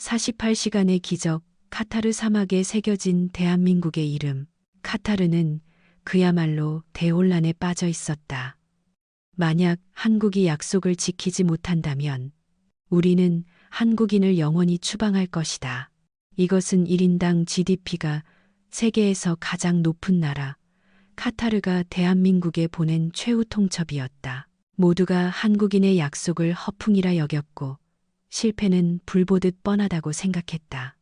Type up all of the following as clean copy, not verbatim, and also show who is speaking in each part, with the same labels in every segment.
Speaker 1: 48시간의 기적, 카타르 사막에 새겨진 대한민국의 이름. 카타르는 그야말로 대혼란에 빠져 있었다. 만약 한국이 약속을 지키지 못한다면 우리는 한국인을 영원히 추방할 것이다. 이것은 1인당 GDP가 세계에서 가장 높은 나라, 카타르가 대한민국에 보낸 최후 통첩이었다. 모두가 한국인의 약속을 허풍이라 여겼고 실패는 불보듯 뻔하다고 생각했다.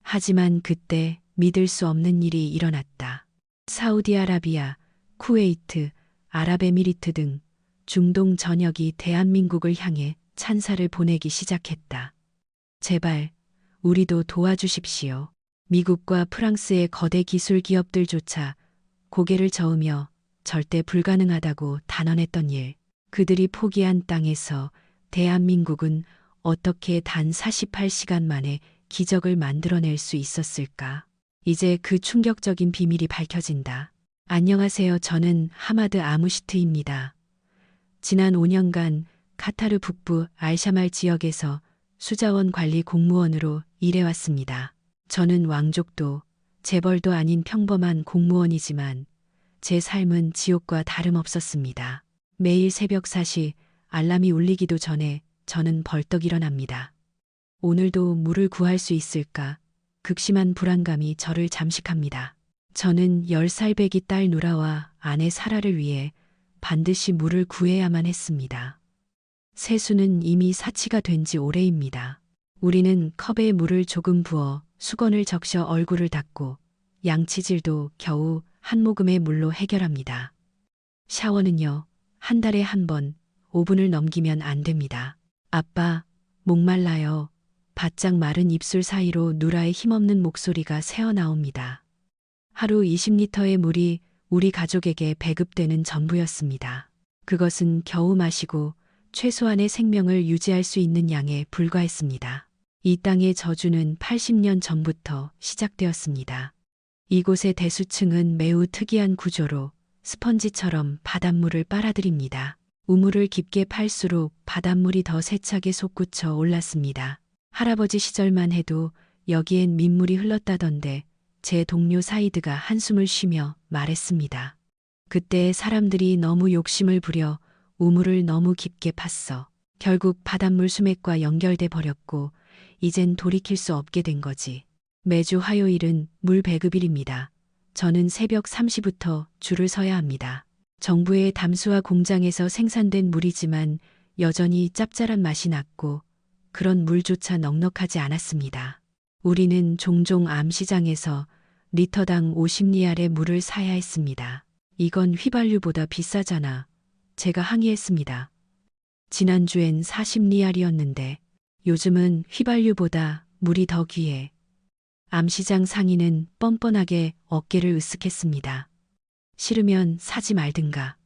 Speaker 1: 하지만 그때 믿을 수 없는 일이 일어났다. 사우디아라비아, 쿠웨이트, 아랍에미리트 등 중동 전역이 대한민국을 향해 찬사를 보내기 시작했다. 제발, 우리도 도와주십시오. 미국과 프랑스의 거대 기술 기업들조차 고개를 저으며 절대 불가능하다고 단언했던 일. 그들이 포기한 땅에서 대한민국은 어떻게 단 48시간 만에 기적을 만들어낼 수 있었을까? 이제 그 충격적인 비밀이 밝혀진다. 안녕하세요. 저는 하마드 아무시트입니다. 지난 5년간 카타르 북부 알샤말 지역에서 수자원 관리 공무원으로 일해왔습니다. 저는 왕족도 재벌도 아닌 평범한 공무원이지만 제 삶은 지옥과 다름없었습니다. 매일 새벽 4시 알람이 울리기도 전에 저는 벌떡 일어납니다. 오늘도 물을 구할 수 있을까? 극심한 불안감이 저를 잠식합니다. 저는 10살 배기 딸 누라와 아내 사라를 위해 반드시 물을 구해야만 했습니다. 세수는 이미 사치가 된 지 오래입니다. 우리는 컵에 물을 조금 부어 수건을 적셔 얼굴을 닦고 양치질도 겨우 한 모금의 물로 해결합니다. 샤워는요, 한 달에 한 번, 5분을 넘기면 안 됩니다. 아빠, 목말라요. 바짝 마른 입술 사이로 누라의 힘없는 목소리가 새어나옵니다. 하루 20리터의 물이 우리 가족에게 배급되는 전부였습니다. 그것은 겨우 마시고 최소한의 생명을 유지할 수 있는 양에 불과했습니다. 이 땅의 저주는 80년 전부터 시작되었습니다. 이곳의 대수층은 매우 특이한 구조로 스펀지처럼 바닷물을 빨아들입니다. 우물을 깊게 팔수록 바닷물이 더 세차게 솟구쳐 올랐습니다. 할아버지 시절만 해도 여기엔 민물이 흘렀다던데 제 동료 사이드가 한숨을 쉬며 말했습니다. 그때 사람들이 너무 욕심을 부려 우물을 너무 깊게 팠어. 결국 바닷물 수맥과 연결돼 버렸고 이젠 돌이킬 수 없게 된 거지. 매주 화요일은 물 배급일입니다. 저는 새벽 3시부터 줄을 서야 합니다. 정부의 담수화 공장에서 생산된 물이지만 여전히 짭짤한 맛이 났고 그런 물조차 넉넉하지 않았습니다. 우리는 종종 암시장에서 리터당 50리알의 물을 사야 했습니다. 이건 휘발유보다 비싸잖아. 제가 항의했습니다. 지난주엔 40리알이었는데 요즘은 휘발유보다 물이 더 귀해. 암시장 상인은 뻔뻔하게 어깨를 으쓱했습니다. 싫으면 사지 말든가.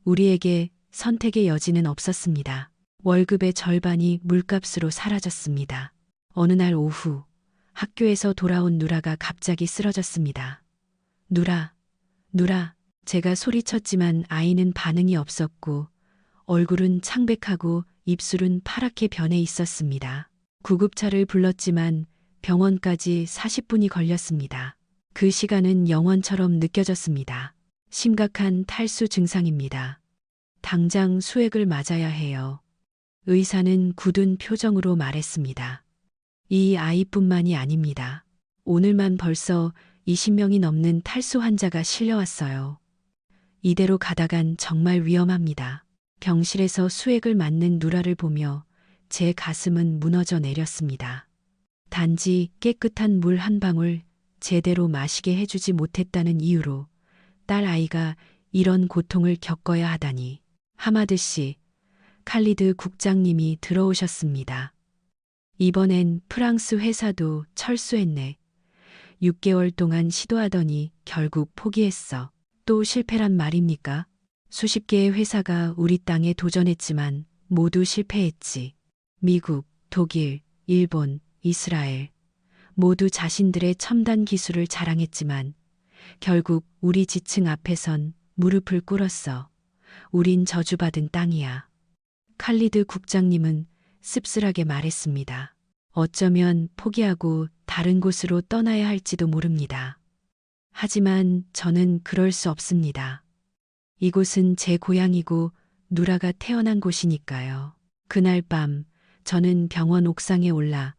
Speaker 1: 우리에게 선택의 여지는 없었습니다. 월급의 절반이 물값으로 사라졌습니다. 어느 날 오후 학교에서 돌아온 누라가 갑자기 쓰러졌습니다. 누라, 누라. 제가 소리쳤지만 아이는 반응이 없었고 얼굴은 창백하고 입술은 파랗게 변해 있었습니다. 구급차를 불렀지만 병원까지 40분이 걸렸습니다. 그 시간은 영원처럼 느껴졌습니다. 심각한 탈수 증상입니다. 당장 수액을 맞아야 해요. 의사는 굳은 표정으로 말했습니다. 이 아이뿐만이 아닙니다. 오늘만 벌써 20명이 넘는 탈수 환자가 실려왔어요. 이대로 가다간 정말 위험합니다. 병실에서 수액을 맞는 누라를 보며 제 가슴은 무너져 내렸습니다. 단지 깨끗한 물 한 방울 제대로 마시게 해주지 못했다는 이유로 딸 아이가 이런 고통을 겪어야 하다니. 하마드 씨, 칼리드 국장님이 들어오셨습니다. 이번엔 프랑스 회사도 철수했네. 6개월 동안 시도하더니 결국 포기했어. 또 실패란 말입니까? 수십 개의 회사가 우리 땅에 도전했지만 모두 실패했지. 미국, 독일, 일본, 이스라엘 모두 자신들의 첨단 기술을 자랑했지만 결국 우리 지층 앞에선 무릎을 꿇었어. 우린 저주받은 땅이야. 칼리드 국장님은 씁쓸하게 말했습니다. 어쩌면 포기하고 다른 곳으로 떠나야 할지도 모릅니다. 하지만 저는 그럴 수 없습니다. 이곳은 제 고향이고 누라가 태어난 곳이니까요. 그날 밤 저는 병원 옥상에 올라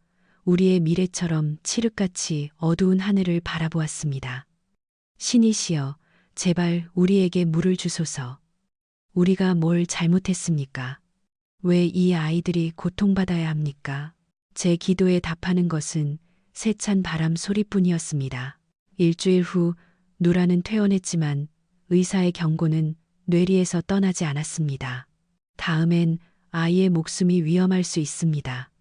Speaker 1: 우리의 미래처럼 칠흑같이 어두운 하늘을 바라보았습니다. 신이시여, 제발 우리에게 물을 주소서. 우리가 뭘 잘못했습니까? 왜 이 아이들이 고통받아야 합니까? 제 기도에 답하는 것은 세찬 바람 소리뿐이었습니다. 일주일 후 누라는 퇴원했지만 의사의 경고는 뇌리에서 떠나지 않았습니다. 다음엔 아이의 목숨이 위험할 수 있습니다.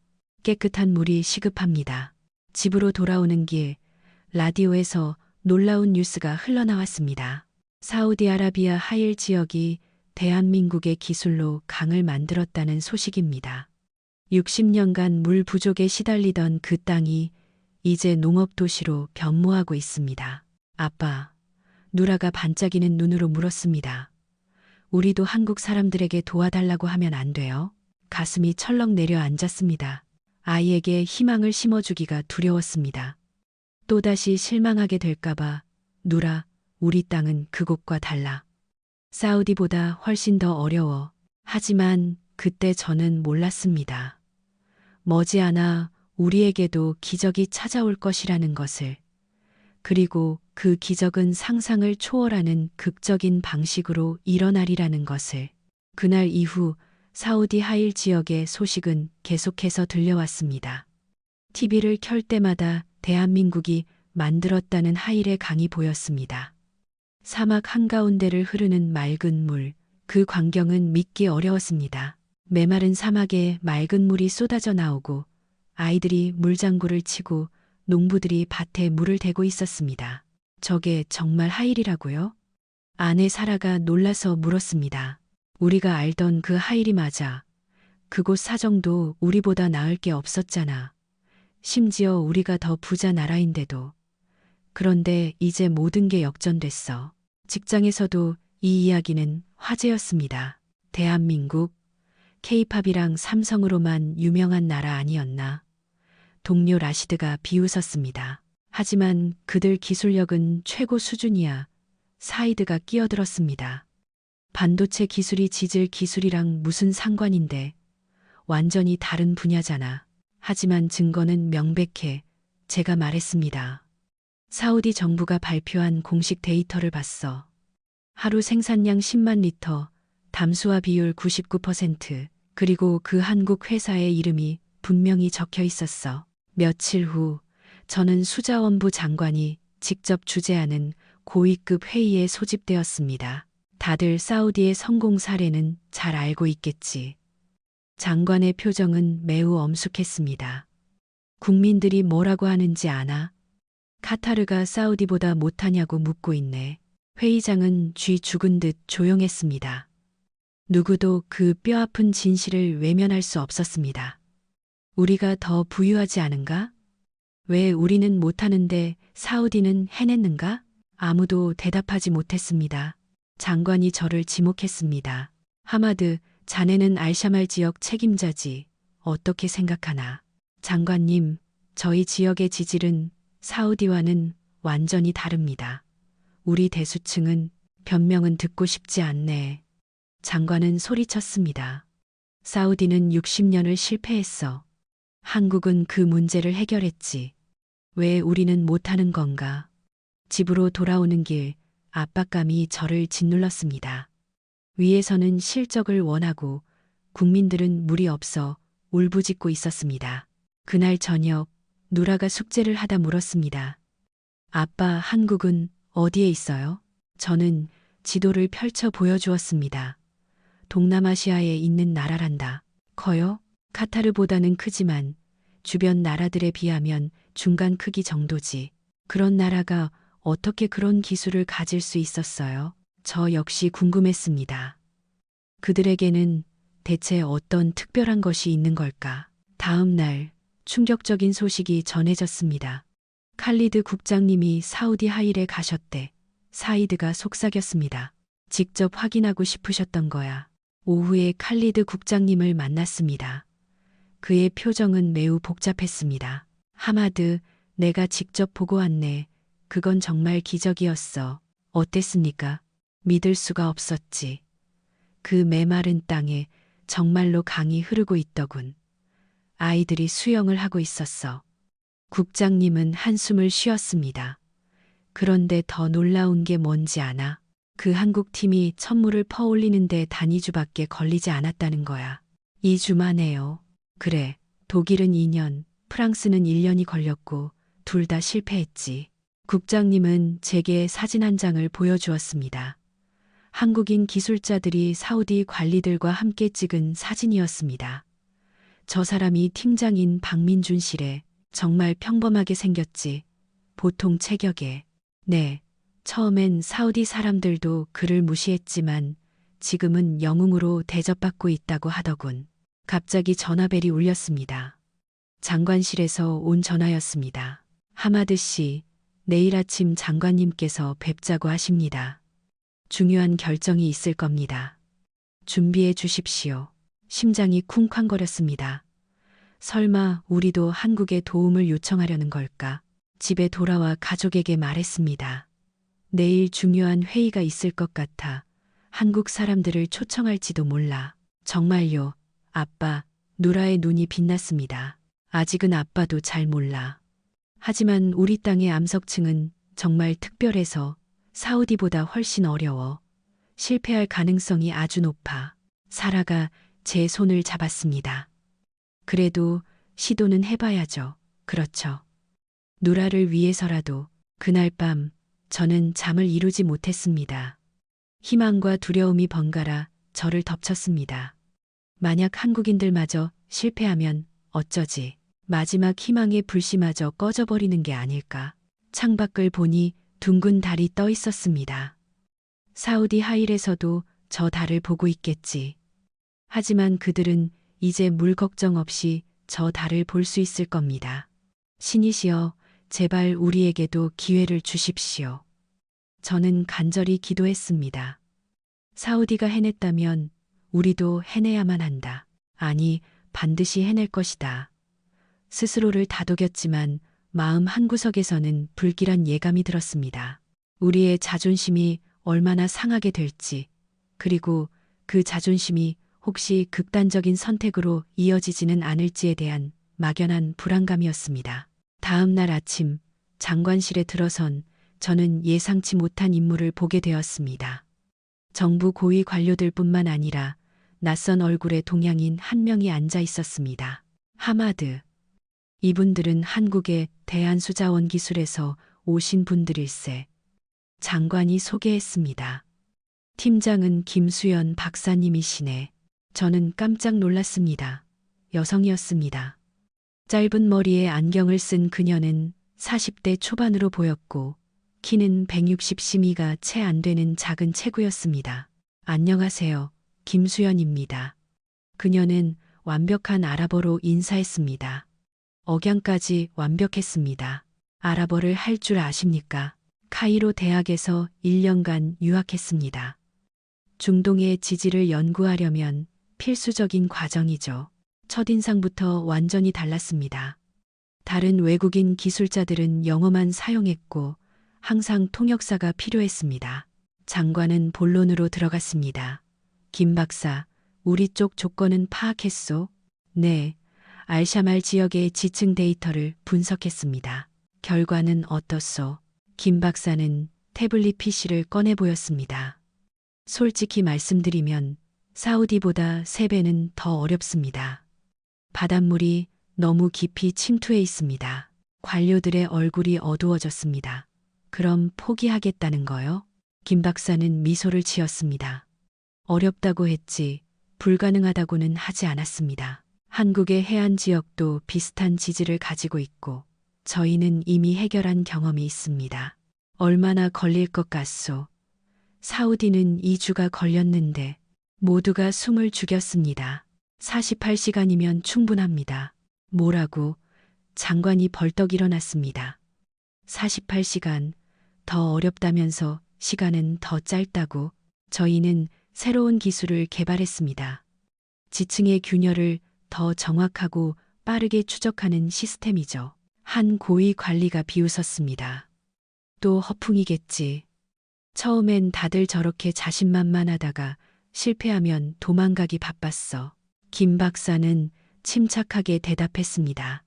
Speaker 1: 깨끗한 물이 시급합니다. 집으로 돌아오는 길, 라디오에서 놀라운 뉴스가 흘러나왔습니다. 사우디아라비아 하일 지역이 대한민국의 기술로 강을 만들었다는 소식입니다. 60년간 물 부족에 시달리던 그 땅이 이제 농업도시로 변모하고 있습니다. 아빠, 누라가 반짝이는 눈으로 물었습니다. 우리도 한국 사람들에게 도와달라고 하면 안 돼요? 가슴이 철렁 내려앉았습니다. 아이에게 희망을 심어주기가 두려웠습니다. 또다시 실망하게 될까봐, 누라, 우리 땅은 그곳과 달라. 사우디보다 훨씬 더 어려워. 하지만 그때 저는 몰랐습니다. 머지않아 우리에게도 기적이 찾아올 것이라는 것을. 그리고 그 기적은 상상을 초월하는 극적인 방식으로 일어나리라는 것을. 그날 이후 사우디 하일 지역의 소식은 계속해서 들려왔습니다. TV를 켤 때마다 대한민국이 만들었다는 하일의 강이 보였습니다. 사막 한가운데를 흐르는 맑은 물, 그 광경은 믿기 어려웠습니다. 메마른 사막에 맑은 물이 쏟아져 나오고 아이들이 물장구를 치고 농부들이 밭에 물을 대고 있었습니다. 저게 정말 하일이라고요? 아내 사라가 놀라서 물었습니다. 우리가 알던 그 하일이 맞아. 그곳 사정도 우리보다 나을 게 없었잖아. 심지어 우리가 더 부자 나라인데도. 그런데 이제 모든 게 역전됐어. 직장에서도 이 이야기는 화제였습니다. 대한민국, K-팝이랑 삼성으로만 유명한 나라 아니었나. 동료 라시드가 비웃었습니다. 하지만 그들 기술력은 최고 수준이야. 사이드가 끼어들었습니다. 반도체 기술이 지질 기술이랑 무슨 상관인데. 완전히 다른 분야잖아. 하지만 증거는 명백해. 제가 말했습니다. 사우디 정부가 발표한 공식 데이터를 봤어. 하루 생산량 10만 리터, 담수화 비율 99%, 그리고 그 한국 회사의 이름이 분명히 적혀 있었어. 며칠 후 저는 수자원부 장관이 직접 주재하는 고위급 회의에 소집되었습니다. 다들 사우디의 성공 사례는 잘 알고 있겠지. 장관의 표정은 매우 엄숙했습니다. 국민들이 뭐라고 하는지 아나? 카타르가 사우디보다 못하냐고 묻고 있네. 회의장은 쥐 죽은 듯 조용했습니다. 누구도 그 뼈아픈 진실을 외면할 수 없었습니다. 우리가 더 부유하지 않은가? 왜 우리는 못하는데 사우디는 해냈는가? 아무도 대답하지 못했습니다. 장관이 저를 지목했습니다. 하마드, 자네는 알샤말 지역 책임자지. 어떻게 생각하나? 장관님, 저희 지역의 지질은 사우디와는 완전히 다릅니다. 우리 대수층은 변명은 듣고 싶지 않네. 장관은 소리쳤습니다. 사우디는 60년을 실패했어. 한국은 그 문제를 해결했지. 왜 우리는 못하는 건가? 집으로 돌아오는 길, 압박감이 저를 짓눌렀습니다. 위에서는 실적을 원하고 국민들은 물이 없어 울부짖고 있었습니다. 그날 저녁, 누라가 숙제를 하다 물었습니다. 아빠, 한국은 어디에 있어요? 저는 지도를 펼쳐 보여주었습니다. 동남아시아에 있는 나라란다. 커요? 카타르보다는 크지만 주변 나라들에 비하면 중간 크기 정도지. 그런 나라가 어떻게 그런 기술을 가질 수 있었어요? 저 역시 궁금했습니다. 그들에게는 대체 어떤 특별한 것이 있는 걸까? 다음 날 충격적인 소식이 전해졌습니다. 칼리드 국장님이 사우디 하일에 가셨대. 사이드가 속삭였습니다. 직접 확인하고 싶으셨던 거야. 오후에 칼리드 국장님을 만났습니다. 그의 표정은 매우 복잡했습니다. 하마드, 내가 직접 보고 왔네. 그건 정말 기적이었어. 어땠습니까? 믿을 수가 없었지. 그 메마른 땅에 정말로 강이 흐르고 있더군. 아이들이 수영을 하고 있었어. 국장님은 한숨을 쉬었습니다. 그런데 더 놀라운 게 뭔지 아나? 그 한국 팀이 천물을 퍼올리는데 단위주밖에 걸리지 않았다는 거야. 2주 만에요. 그래, 독일은 2년, 프랑스는 1년이 걸렸고 둘 다 실패했지. 국장님은 제게 사진 한 장을 보여주었습니다. 한국인 기술자들이 사우디 관리들과 함께 찍은 사진이었습니다. 저 사람이 팀장인 박민준 씨래. 정말 평범하게 생겼지. 보통 체격에. 네, 처음엔 사우디 사람들도 그를 무시했지만 지금은 영웅으로 대접받고 있다고 하더군. 갑자기 전화벨이 울렸습니다. 장관실에서 온 전화였습니다. 하마드 씨, 내일 아침 장관님께서 뵙자고 하십니다. 중요한 결정이 있을 겁니다. 준비해 주십시오. 심장이 쿵쾅거렸습니다. 설마 우리도 한국에 도움을 요청하려는 걸까? 집에 돌아와 가족에게 말했습니다. 내일 중요한 회의가 있을 것 같아 한국 사람들을 초청할지도 몰라. 정말요, 아빠, 누라의 눈이 빛났습니다. 아직은 아빠도 잘 몰라. 하지만 우리 땅의 암석층은 정말 특별해서 사우디보다 훨씬 어려워. 실패할 가능성이 아주 높아. 사라가 제 손을 잡았습니다. 그래도 시도는 해봐야죠. 그렇죠. 누라를 위해서라도. 그날 밤 저는 잠을 이루지 못했습니다. 희망과 두려움이 번갈아 저를 덮쳤습니다. 만약 한국인들마저 실패하면 어쩌지? 마지막 희망의 불씨마저 꺼져버리는 게 아닐까? 창밖을 보니 둥근 달이 떠 있었습니다. 사우디 하일에서도 저 달을 보고 있겠지. 하지만 그들은 이제 물 걱정 없이 저 달을 볼 수 있을 겁니다. 신이시여, 제발 우리에게도 기회를 주십시오. 저는 간절히 기도했습니다. 사우디가 해냈다면 우리도 해내야만 한다. 아니, 반드시 해낼 것이다. 스스로를 다독였지만 마음 한구석에서는 불길한 예감이 들었습니다. 우리의 자존심이 얼마나 상하게 될지, 그리고 그 자존심이 혹시 극단적인 선택으로 이어지지는 않을지에 대한 막연한 불안감이었습니다. 다음 날 아침 장관실에 들어선 저는 예상치 못한 인물을 보게 되었습니다. 정부 고위 관료들뿐만 아니라 낯선 얼굴의 동양인 한 명이 앉아 있었습니다. 하마드. 이분들은 한국의 대한수자원기술에서 오신 분들일세. 장관이 소개했습니다. 팀장은 김수연 박사님이시네. 저는 깜짝 놀랐습니다. 여성이었습니다. 짧은 머리에 안경을 쓴 그녀는 40대 초반으로 보였고 키는 160cm가 채 안 되는 작은 체구였습니다. 안녕하세요. 김수연입니다. 그녀는 완벽한 아랍어로 인사했습니다. 억양까지 완벽했습니다. 아랍어를 할 줄 아십니까? 카이로 대학에서 1년간 유학했습니다. 중동의 지질을 연구하려면 필수적인 과정이죠. 첫인상부터 완전히 달랐습니다. 다른 외국인 기술자들은 영어만 사용했고 항상 통역사가 필요했습니다. 장관은 본론으로 들어갔습니다. 김 박사, 우리 쪽 조건은 파악했소? 네, 알샤말 지역의 지층 데이터를 분석했습니다. 결과는 어떻소? 김 박사는 태블릿 PC를 꺼내 보였습니다. 솔직히 말씀드리면 사우디보다 3배는 더 어렵습니다. 바닷물이 너무 깊이 침투해 있습니다. 관료들의 얼굴이 어두워졌습니다. 그럼 포기하겠다는 거요? 김 박사는 미소를 지었습니다. 어렵다고 했지 불가능하다고는 하지 않았습니다. 한국의 해안 지역도 비슷한 지질을 가지고 있고 저희는 이미 해결한 경험이 있습니다. 얼마나 걸릴 것 같소? 사우디는 2주가 걸렸는데 모두가 숨을 죽였습니다. 48시간이면 충분합니다. 뭐라고? 장관이 벌떡 일어났습니다. 48시간, 더 어렵다면서 시간은 더 짧다고. 저희는 새로운 기술을 개발했습니다. 지층의 균열을 더 정확하고 빠르게 추적하는 시스템이죠. 한 고위 관리가 비웃었습니다. 또 허풍이겠지. 처음엔 다들 저렇게 자신만만하다가 실패하면 도망가기 바빴어. 김 박사는 침착하게 대답했습니다.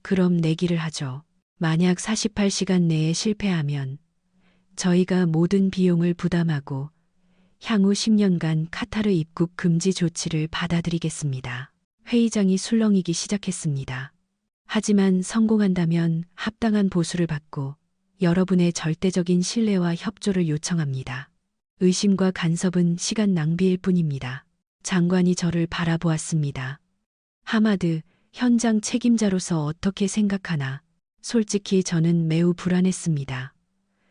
Speaker 1: 그럼 내기를 하죠. 만약 48시간 내에 실패하면 저희가 모든 비용을 부담하고 향후 10년간 카타르 입국 금지 조치를 받아들이겠습니다. 회의장이 술렁이기 시작했습니다. 하지만 성공한다면 합당한 보수를 받고 여러분의 절대적인 신뢰와 협조를 요청합니다. 의심과 간섭은 시간 낭비일 뿐입니다. 장관이 저를 바라보았습니다. 하마드, 현장 책임자로서 어떻게 생각하나? 솔직히 저는 매우 불안했습니다.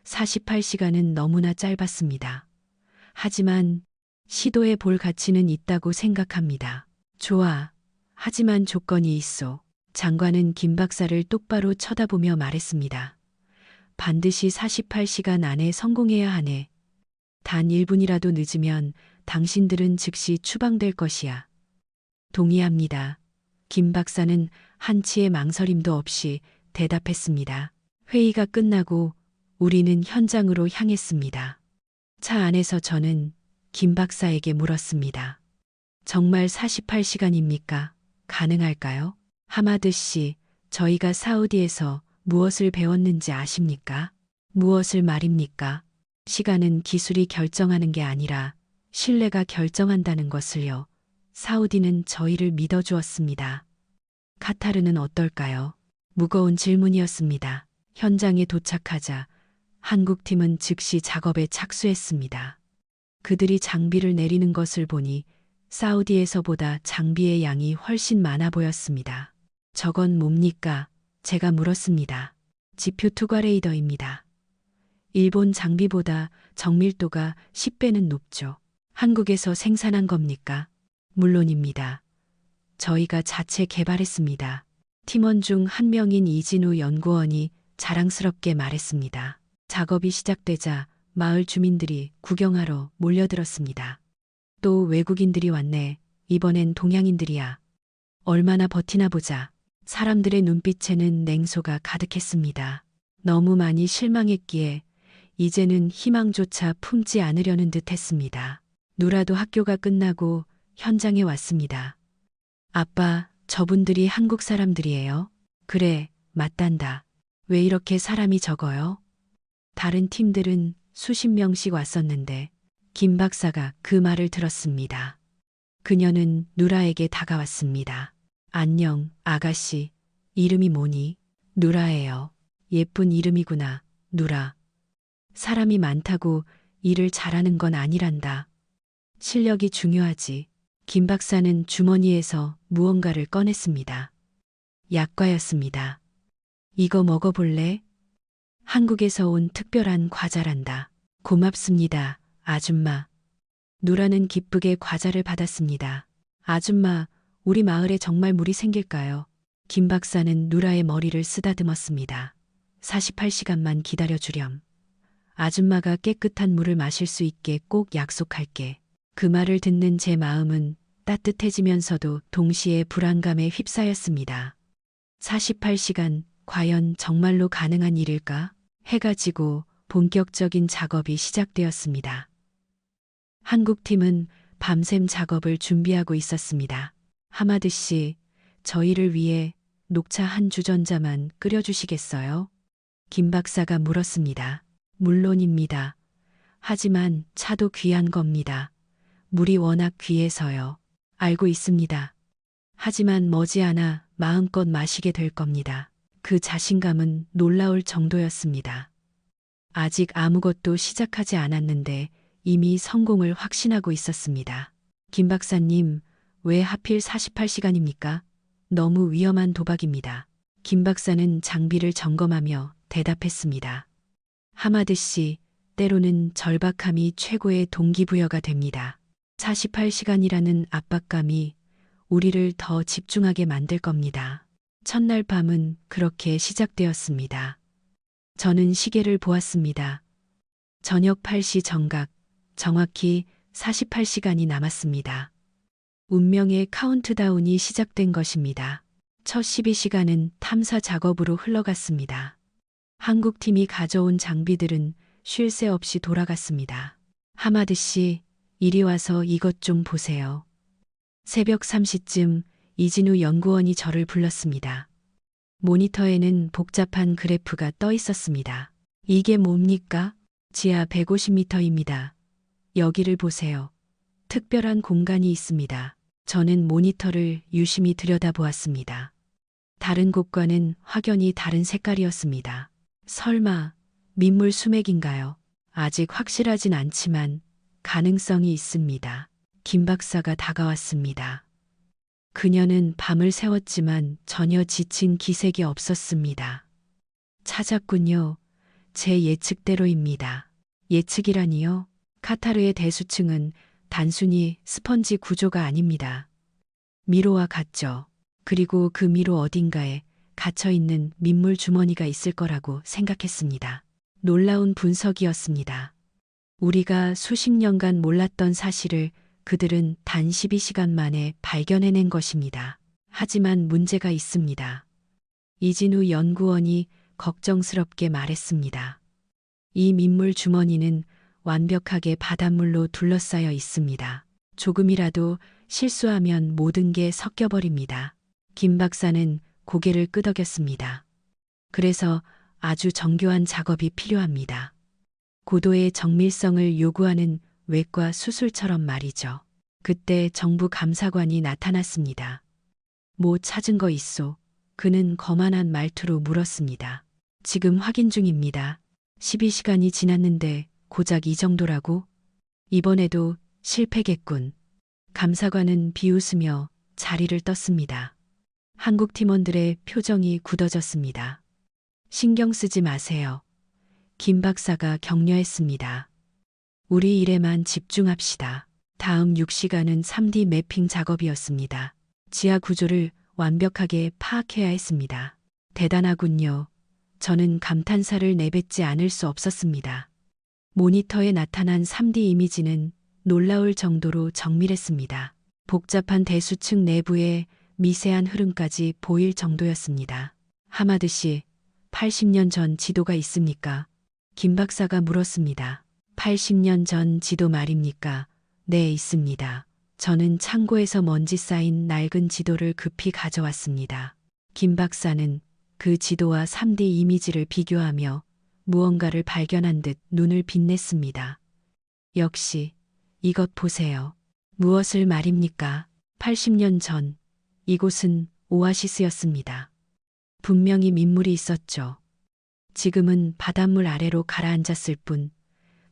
Speaker 1: 48시간은 너무나 짧았습니다. 하지만 시도해 볼 가치는 있다고 생각합니다. 좋아. 하지만 조건이 있어. 장관은 김 박사를 똑바로 쳐다보며 말했습니다. 반드시 48시간 안에 성공해야 하네. 단 1분이라도 늦으면 당신들은 즉시 추방될 것이야. 동의합니다. 김 박사는 한치의 망설임도 없이 대답했습니다. 회의가 끝나고 우리는 현장으로 향했습니다. 차 안에서 저는 김 박사에게 물었습니다. 정말 48시간입니까? 가능할까요? 하마드 씨, 저희가 사우디에서 무엇을 배웠는지 아십니까? 무엇을 말입니까? 시간은 기술이 결정하는 게 아니라 신뢰가 결정한다는 것을요. 사우디는 저희를 믿어주었습니다. 카타르는 어떨까요? 무거운 질문이었습니다. 현장에 도착하자 한국팀은 즉시 작업에 착수했습니다. 그들이 장비를 내리는 것을 보니 사우디에서보다 장비의 양이 훨씬 많아 보였습니다. 저건 뭡니까? 제가 물었습니다. 지표 투과레이더입니다. 일본 장비보다 정밀도가 10배는 높죠. 한국에서 생산한 겁니까? 물론입니다. 저희가 자체 개발했습니다. 팀원 중 한 명인 이진우 연구원이 자랑스럽게 말했습니다. 작업이 시작되자 마을 주민들이 구경하러 몰려들었습니다. 또 외국인들이 왔네. 이번엔 동양인들이야. 얼마나 버티나 보자. 사람들의 눈빛에는 냉소가 가득했습니다. 너무 많이 실망했기에 이제는 희망조차 품지 않으려는 듯 했습니다. 누라도 학교가 끝나고 현장에 왔습니다. 아빠, 저분들이 한국 사람들이에요? 그래, 맞단다. 왜 이렇게 사람이 적어요? 다른 팀들은 수십 명씩 왔었는데 김 박사가 그 말을 들었습니다. 그녀는 누라에게 다가왔습니다. 안녕, 아가씨. 이름이 뭐니? 누라예요. 예쁜 이름이구나, 누라. 사람이 많다고 일을 잘하는 건 아니란다. 실력이 중요하지. 김 박사는 주머니에서 무언가를 꺼냈습니다. 약과였습니다. 이거 먹어볼래? 한국에서 온 특별한 과자란다. 고맙습니다, 아줌마. 누라는 기쁘게 과자를 받았습니다. 아줌마, 우리 마을에 정말 물이 생길까요? 김 박사는 누라의 머리를 쓰다듬었습니다. 48시간만 기다려주렴. 아줌마가 깨끗한 물을 마실 수 있게 꼭 약속할게. 그 말을 듣는 제 마음은 따뜻해지면서도 동시에 불안감에 휩싸였습니다. 48시간, 과연 정말로 가능한 일일까? 해가 지고 본격적인 작업이 시작되었습니다. 한국팀은 밤샘 작업을 준비하고 있었습니다. 하마드 씨, 저희를 위해 녹차 한 주전자만 끓여주시겠어요? 김 박사가 물었습니다. 물론입니다. 하지만 차도 귀한 겁니다. 물이 워낙 귀해서요. 알고 있습니다. 하지만 머지않아 마음껏 마시게 될 겁니다. 그 자신감은 놀라울 정도였습니다. 아직 아무것도 시작하지 않았는데 이미 성공을 확신하고 있었습니다. 김 박사님, 왜 하필 48시간입니까? 너무 위험한 도박입니다. 김 박사는 장비를 점검하며 대답했습니다. 하마드 씨, 때로는 절박함이 최고의 동기부여가 됩니다. 48시간이라는 압박감이 우리를 더 집중하게 만들 겁니다. 첫날 밤은 그렇게 시작되었습니다. 저는 시계를 보았습니다. 저녁 8시 정각, 정확히 48시간이 남았습니다. 운명의 카운트다운이 시작된 것입니다. 첫 12시간은 탐사 작업으로 흘러갔습니다. 한국팀이 가져온 장비들은 쉴 새 없이 돌아갔습니다. 하마드 씨, 이리 와서 이것 좀 보세요. 새벽 3시쯤 이진우 연구원이 저를 불렀습니다. 모니터에는 복잡한 그래프가 떠 있었습니다. 이게 뭡니까? 지하 150m입니다. 여기를 보세요. 특별한 공간이 있습니다. 저는 모니터를 유심히 들여다보았습니다. 다른 곳과는 확연히 다른 색깔이었습니다. 설마 민물 수맥인가요? 아직 확실하진 않지만 가능성이 있습니다. 김 박사가 다가왔습니다. 그녀는 밤을 새웠지만 전혀 지친 기색이 없었습니다. 찾았군요. 제 예측대로입니다. 예측이라니요? 카타르의 대수층은 단순히 스펀지 구조가 아닙니다. 미로와 같죠. 그리고 그 미로 어딘가에 갇혀있는 민물 주머니가 있을 거라고 생각했습니다. 놀라운 분석이었습니다. 우리가 수십 년간 몰랐던 사실을 그들은 단 12시간 만에 발견해낸 것입니다. 하지만 문제가 있습니다. 이진우 연구원이 걱정스럽게 말했습니다. 이 민물 주머니는 완벽하게 바닷물로 둘러싸여 있습니다. 조금이라도 실수하면 모든 게 섞여버립니다. 김 박사는 고개를 끄덕였습니다. 그래서 아주 정교한 작업이 필요합니다. 고도의 정밀성을 요구하는 외과 수술처럼 말이죠. 그때 정부 감사관이 나타났습니다. 뭐 찾은 거 있소? 그는 거만한 말투로 물었습니다. 지금 확인 중입니다. 12시간이 지났는데 고작 이 정도라고? 이번에도 실패겠군. 감사관은 비웃으며 자리를 떴습니다. 한국 팀원들의 표정이 굳어졌습니다. 신경 쓰지 마세요. 김 박사가 격려했습니다. 우리 일에만 집중합시다. 다음 6시간은 3D 매핑 작업이었습니다. 지하 구조를 완벽하게 파악해야 했습니다. 대단하군요. 저는 감탄사를 내뱉지 않을 수 없었습니다. 모니터에 나타난 3D 이미지는 놀라울 정도로 정밀했습니다. 복잡한 대수층 내부의 미세한 흐름까지 보일 정도였습니다. 하마드 씨, 80년 전 지도가 있습니까? 김 박사가 물었습니다. 80년 전 지도 말입니까? 네, 있습니다. 저는 창고에서 먼지 쌓인 낡은 지도를 급히 가져왔습니다. 김 박사는 그 지도와 3D 이미지를 비교하며 무언가를 발견한 듯 눈을 빛냈습니다. 역시 이것 보세요. 무엇을 말입니까? 80년 전 이곳은 오아시스였습니다. 분명히 민물이 있었죠. 지금은 바닷물 아래로 가라앉았을 뿐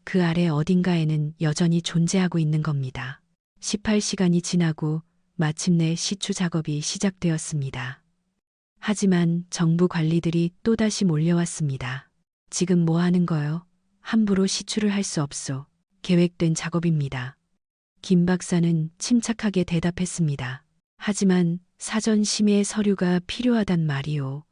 Speaker 1: 그 아래 어딘가에는 여전히 존재하고 있는 겁니다. 18시간이 지나고 마침내 시추 작업이 시작되었습니다. 하지만 정부 관리들이 또다시 몰려왔습니다. 지금 뭐 하는 거요? 함부로 시추를 할 수 없소. 계획된 작업입니다. 김 박사는 침착하게 대답했습니다. 하지만 사전 심의 서류가 필요하단 말이오.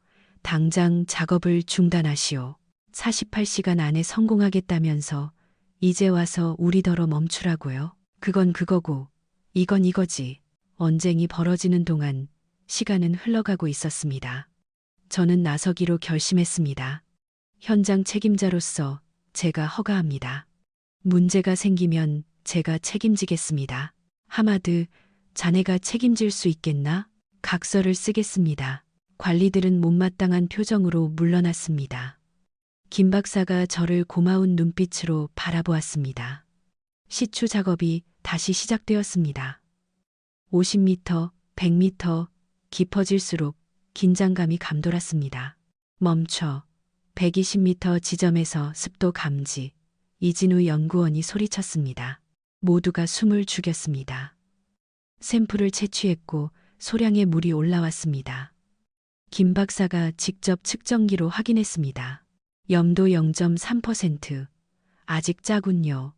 Speaker 1: 당장 작업을 중단하시오. 48시간 안에 성공하겠다면서 이제 와서 우리더러 멈추라고요? 그건 그거고 이건 이거지. 언쟁이 벌어지는 동안 시간은 흘러가고 있었습니다. 저는 나서기로 결심했습니다. 현장 책임자로서 제가 허가합니다. 문제가 생기면 제가 책임지겠습니다. 하마드, 자네가 책임질 수 있겠나? 각서를 쓰겠습니다. 관리들은 못마땅한 표정으로 물러났습니다. 김 박사가 저를 고마운 눈빛으로 바라보았습니다. 시추 작업이 다시 시작되었습니다. 50m, 100m 깊어질수록 긴장감이 감돌았습니다. 멈춰. 120m 지점에서 습도 감지. 이진우 연구원이 소리쳤습니다. 모두가 숨을 죽였습니다. 샘플을 채취했고 소량의 물이 올라왔습니다. 김 박사가 직접 측정기로 확인했습니다. 염도 0.3%. 아직 짜군요.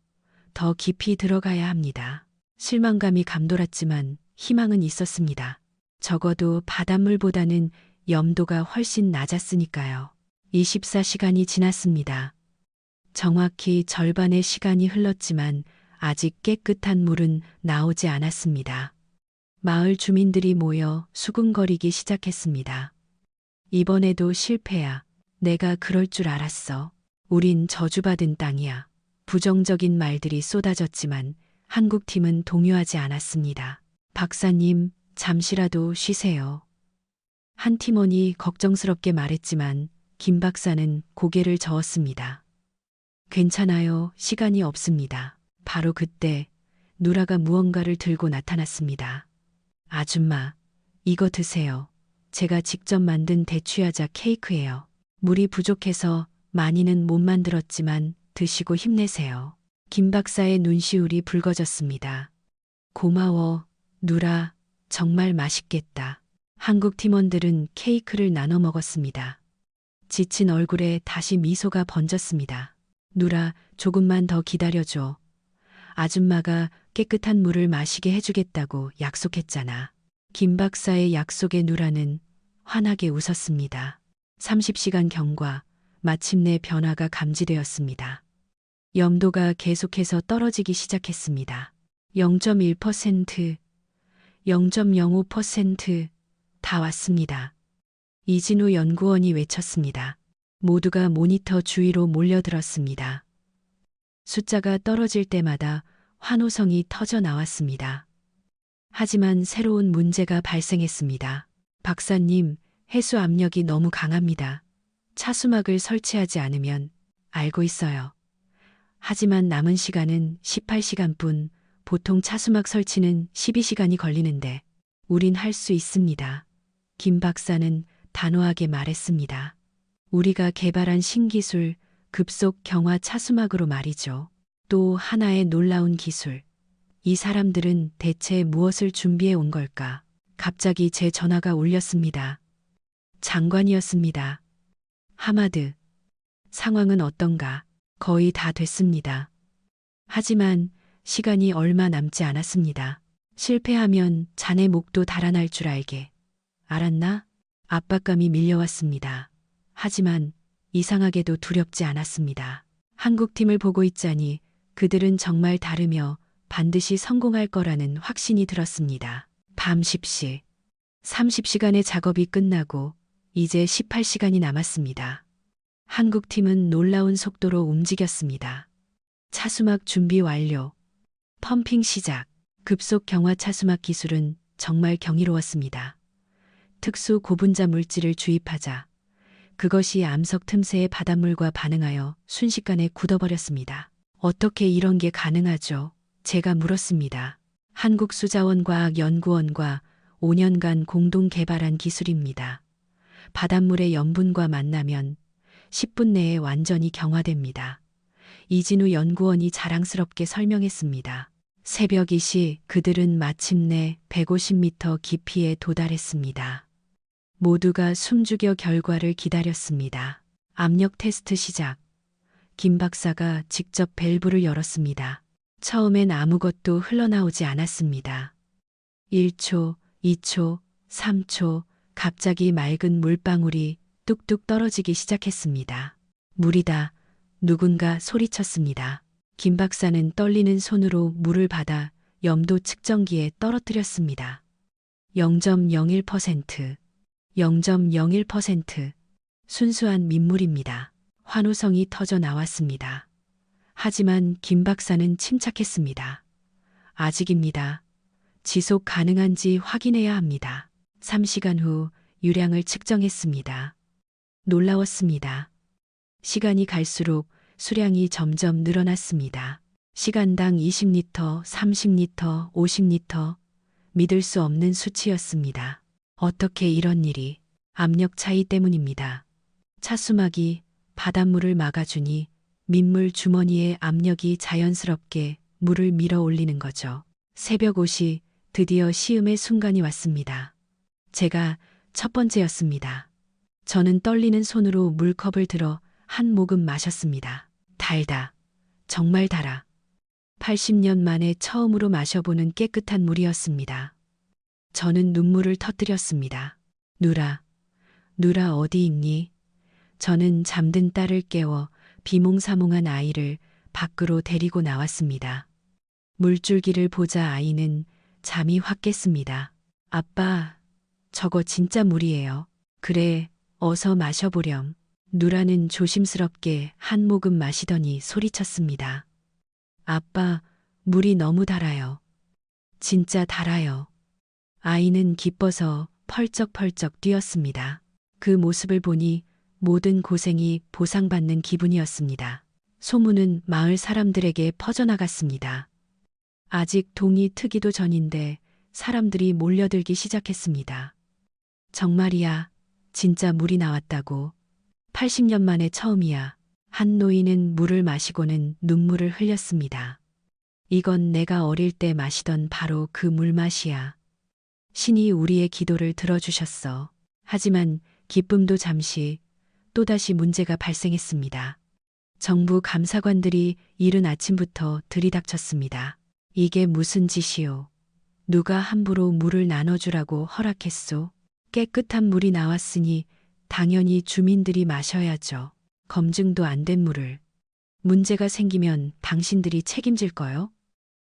Speaker 1: 더 깊이 들어가야 합니다. 실망감이 감돌았지만 희망은 있었습니다. 적어도 바닷물보다는 염도가 훨씬 낮았으니까요. 24시간이 지났습니다. 정확히 절반의 시간이 흘렀지만 아직 깨끗한 물은 나오지 않았습니다. 마을 주민들이 모여 수군거리기 시작했습니다. 이번에도 실패야. 내가 그럴 줄 알았어. 우린 저주받은 땅이야. 부정적인 말들이 쏟아졌지만 한국팀은 동요하지 않았습니다. 박사님, 잠시라도 쉬세요. 한 팀원이 걱정스럽게 말했지만 김 박사는 고개를 저었습니다. 괜찮아요. 시간이 없습니다. 바로 그때 누라가 무언가를 들고 나타났습니다. 아줌마, 이거 드세요. 제가 직접 만든 대추야자 케이크예요. 물이 부족해서 많이는 못 만들었지만 드시고 힘내세요. 김 박사의 눈시울이 붉어졌습니다. 고마워, 누라. 정말 맛있겠다. 한국 팀원들은 케이크를 나눠 먹었습니다. 지친 얼굴에 다시 미소가 번졌습니다. 누라, 조금만 더 기다려줘. 아줌마가 깨끗한 물을 마시게 해주겠다고 약속했잖아. 김 박사의 약속에 누라는 환하게 웃었습니다. 30시간 경과, 마침내 변화가 감지되었습니다. 염도가 계속해서 떨어지기 시작했습니다. 0.1%, 0.05% 다 왔습니다. 이진우 연구원이 외쳤습니다. 모두가 모니터 주위로 몰려들었습니다. 숫자가 떨어질 때마다 환호성이 터져 나왔습니다. 하지만 새로운 문제가 발생했습니다. 박사님, 해수 압력이 너무 강합니다. 차수막을 설치하지 않으면 알고 있어요. 하지만 남은 시간은 18시간뿐, 보통 차수막 설치는 12시간이 걸리는데 우린 할 수 있습니다. 김 박사는 단호하게 말했습니다. 우리가 개발한 신기술, 급속 경화 차수막으로 말이죠. 또 하나의 놀라운 기술. 이 사람들은 대체 무엇을 준비해 온 걸까? 갑자기 제 전화가 울렸습니다. 장관이었습니다. 하마드, 상황은 어떤가? 거의 다 됐습니다. 하지만 시간이 얼마 남지 않았습니다. 실패하면 자네 목도 달아날 줄 알게. 알았나? 압박감이 밀려왔습니다. 하지만 이상하게도 두렵지 않았습니다. 한국팀을 보고 있자니 그들은 정말 다르며 반드시 성공할 거라는 확신이 들었습니다. 밤 10시. 30시간의 작업이 끝나고 이제 18시간이 남았습니다. 한국팀은 놀라운 속도로 움직였습니다. 차수막 준비 완료. 펌핑 시작. 급속 경화 차수막 기술은 정말 경이로웠습니다. 특수 고분자 물질을 주입하자 그것이 암석 틈새의 바닷물과 반응하여 순식간에 굳어버렸습니다. 어떻게 이런 게 가능하죠? 제가 물었습니다. 한국수자원과학연구원과 5년간 공동 개발한 기술입니다. 바닷물의 염분과 만나면 10분 내에 완전히 경화됩니다. 이진우 연구원이 자랑스럽게 설명했습니다. 새벽 2시 그들은 마침내 150m 깊이에 도달했습니다. 모두가 숨죽여 결과를 기다렸습니다. 압력 테스트 시작. 김 박사가 직접 밸브를 열었습니다. 처음엔 아무것도 흘러나오지 않았습니다. 1초, 2초, 3초, 갑자기 맑은 물방울이 뚝뚝 떨어지기 시작했습니다. 물이다. 누군가 소리쳤습니다. 김 박사는 떨리는 손으로 물을 받아 염도 측정기에 떨어뜨렸습니다. 0.01%, 0.01%. 순수한 민물입니다. 환호성이 터져 나왔습니다. 하지만 김 박사는 침착했습니다. 아직입니다. 지속 가능한지 확인해야 합니다. 3시간 후 유량을 측정했습니다. 놀라웠습니다. 시간이 갈수록 수량이 점점 늘어났습니다. 시간당 20리터, 30리터, 50리터. 믿을 수 없는 수치였습니다. 어떻게 이런 일이? 압력 차이 때문입니다. 차수막이 바닷물을 막아주니 민물 주머니의 압력이 자연스럽게 물을 밀어 올리는 거죠. 새벽 5시 드디어 시음의 순간이 왔습니다. 제가 첫 번째였습니다. 저는 떨리는 손으로 물컵을 들어 한 모금 마셨습니다. 달다. 정말 달아. 80년 만에 처음으로 마셔보는 깨끗한 물이었습니다. 저는 눈물을 터뜨렸습니다. 누라, 누라 어디 있니? 저는 잠든 딸을 깨워 비몽사몽한 아이를 밖으로 데리고 나왔습니다. 물줄기를 보자 아이는 잠이 확 깼습니다. 아빠, 저거 진짜 물이에요. 그래, 어서 마셔보렴. 누라는 조심스럽게 한 모금 마시더니 소리쳤습니다. 아빠, 물이 너무 달아요. 진짜 달아요. 아이는 기뻐서 펄쩍펄쩍 뛰었습니다. 그 모습을 보니 모든 고생이 보상받는 기분이었습니다. 소문은 마을 사람들에게 퍼져나갔습니다. 아직 동이 트기도 전인데 사람들이 몰려들기 시작했습니다. 정말이야, 진짜 물이 나왔다고. 80년 만에 처음이야. 한 노인은 물을 마시고는 눈물을 흘렸습니다. 이건 내가 어릴 때 마시던 바로 그 물맛이야. 신이 우리의 기도를 들어주셨어. 하지만 기쁨도 잠시 또다시 문제가 발생했습니다. 정부 감사관들이 이른 아침부터 들이닥쳤습니다. 이게 무슨 짓이오? 누가 함부로 물을 나눠주라고 허락했소? 깨끗한 물이 나왔으니 당연히 주민들이 마셔야죠. 검증도 안 된 물을. 문제가 생기면 당신들이 책임질 거요?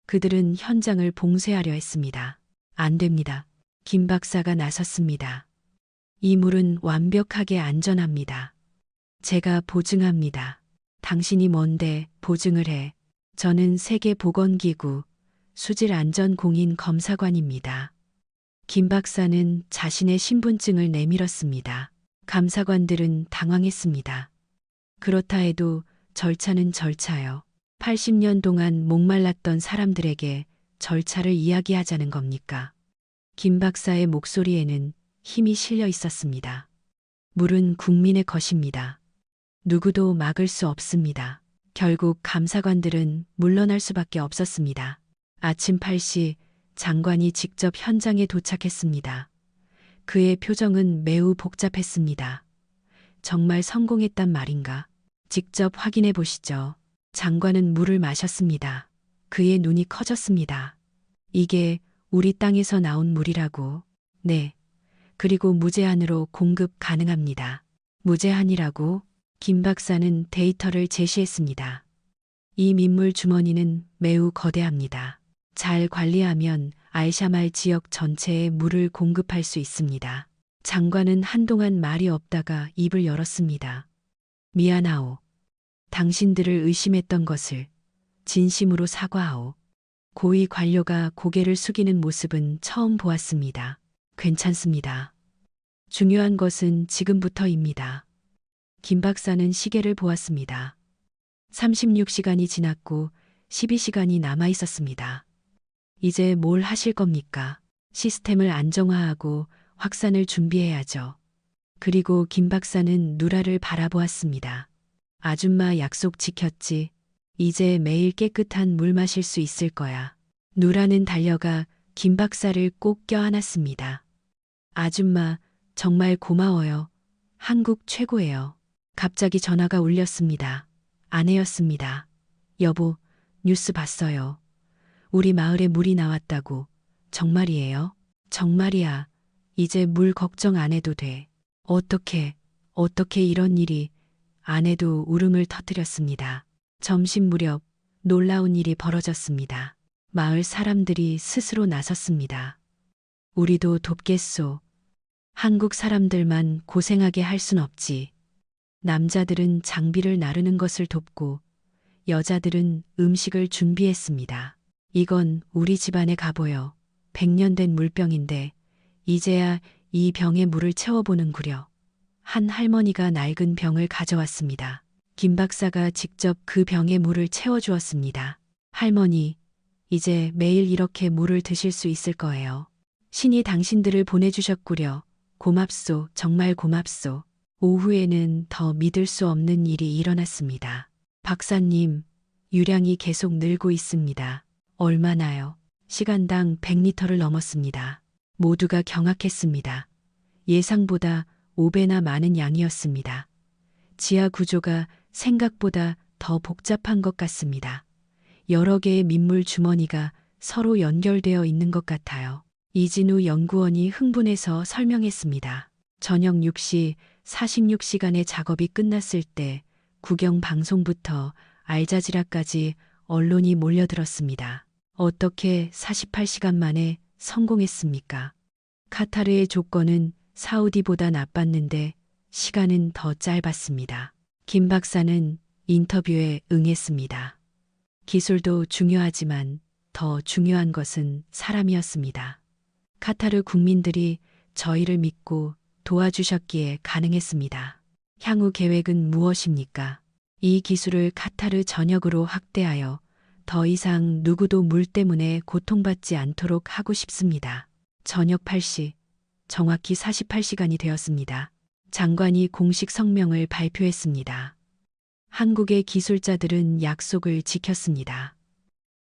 Speaker 1: 그들은 현장을 봉쇄하려 했습니다. 안 됩니다. 김 박사가 나섰습니다. 이 물은 완벽하게 안전합니다. 제가 보증합니다. 당신이 뭔데 보증을 해? 저는 세계보건기구 수질안전공인 검사관입니다. 김 박사는 자신의 신분증을 내밀었습니다. 감사관들은 당황했습니다. 그렇다 해도 절차는 절차요. 80년 동안 목말랐던 사람들에게 절차를 이야기하자는 겁니까? 김 박사의 목소리에는 힘이 실려 있었습니다. 물은 국민의 것입니다. 누구도 막을 수 없습니다. 결국 감사관들은 물러날 수밖에 없었습니다. 아침 8시 장관이 직접 현장에 도착했습니다. 그의 표정은 매우 복잡했습니다. 정말 성공했단 말인가? 직접 확인해 보시죠. 장관은 물을 마셨습니다. 그의 눈이 커졌습니다. 이게 우리 땅에서 나온 물이라고. 네. 그리고 무제한으로 공급 가능합니다. 무제한이라고? 김 박사는 데이터를 제시했습니다. 이 민물 주머니는 매우 거대합니다. 잘 관리하면 알샤말 지역 전체에 물을 공급할 수 있습니다. 장관은 한동안 말이 없다가 입을 열었습니다. 미안하오. 당신들을 의심했던 것을 진심으로 사과하오. 고위 관료가 고개를 숙이는 모습은 처음 보았습니다. 괜찮습니다. 중요한 것은 지금부터입니다. 김 박사는 시계를 보았습니다. 36시간이 지났고 12시간이 남아 있었습니다. 이제 뭘 하실 겁니까? 시스템을 안정화하고 확산을 준비해야죠. 그리고 김 박사는 누라를 바라보았습니다. 아줌마 약속 지켰지. 이제 매일 깨끗한 물 마실 수 있을 거야. 누라는 달려가 김 박사를 꼭 껴안았습니다. 아줌마, 정말 고마워요. 한국 최고예요. 갑자기 전화가 울렸습니다. 아내였습니다. 여보, 뉴스 봤어요. 우리 마을에 물이 나왔다고. 정말이에요? 정말이야. 이제 물 걱정 안 해도 돼. 어떻게 이런 일이. 아내도 울음을 터뜨렸습니다. 점심 무렵 놀라운 일이 벌어졌습니다. 마을 사람들이 스스로 나섰습니다. 우리도 돕겠소. 한국 사람들만 고생하게 할 순 없지. 남자들은 장비를 나르는 것을 돕고 여자들은 음식을 준비했습니다. 이건 우리 집안의 가보여. 100년 된 물병인데 이제야 이 병에 물을 채워보는구려. 한 할머니가 낡은 병을 가져왔습니다. 김 박사가 직접 그 병에 물을 채워주었습니다. 할머니, 이제 매일 이렇게 물을 드실 수 있을 거예요. 신이 당신들을 보내주셨구려. 고맙소, 정말 고맙소. 오후에는 더 믿을 수 없는 일이 일어났습니다. 박사님, 유량이 계속 늘고 있습니다. 얼마나요? 시간당 100리터를 넘었습니다. 모두가 경악했습니다. 예상보다 5배나 많은 양이었습니다. 지하 구조가 생각보다 더 복잡한 것 같습니다. 여러 개의 민물 주머니가 서로 연결되어 있는 것 같아요. 이진우 연구원이 흥분해서 설명했습니다. 저녁 6시 46시간의 작업이 끝났을 때 국영 방송부터 알자지라까지 언론이 몰려들었습니다. 어떻게 48시간 만에 성공했습니까? 카타르의 조건은 사우디보다 나빴는데 시간은 더 짧았습니다. 김 박사는 인터뷰에 응했습니다. 기술도 중요하지만 더 중요한 것은 사람이었습니다. 카타르 국민들이 저희를 믿고 도와주셨기에 가능했습니다. 향후 계획은 무엇입니까? 이 기술을 카타르 전역으로 확대하여 더 이상 누구도 물 때문에 고통받지 않도록 하고 싶습니다. 저녁 8시, 정확히 48시간이 되었습니다. 장관이 공식 성명을 발표했습니다. 한국의 기술자들은 약속을 지켰습니다.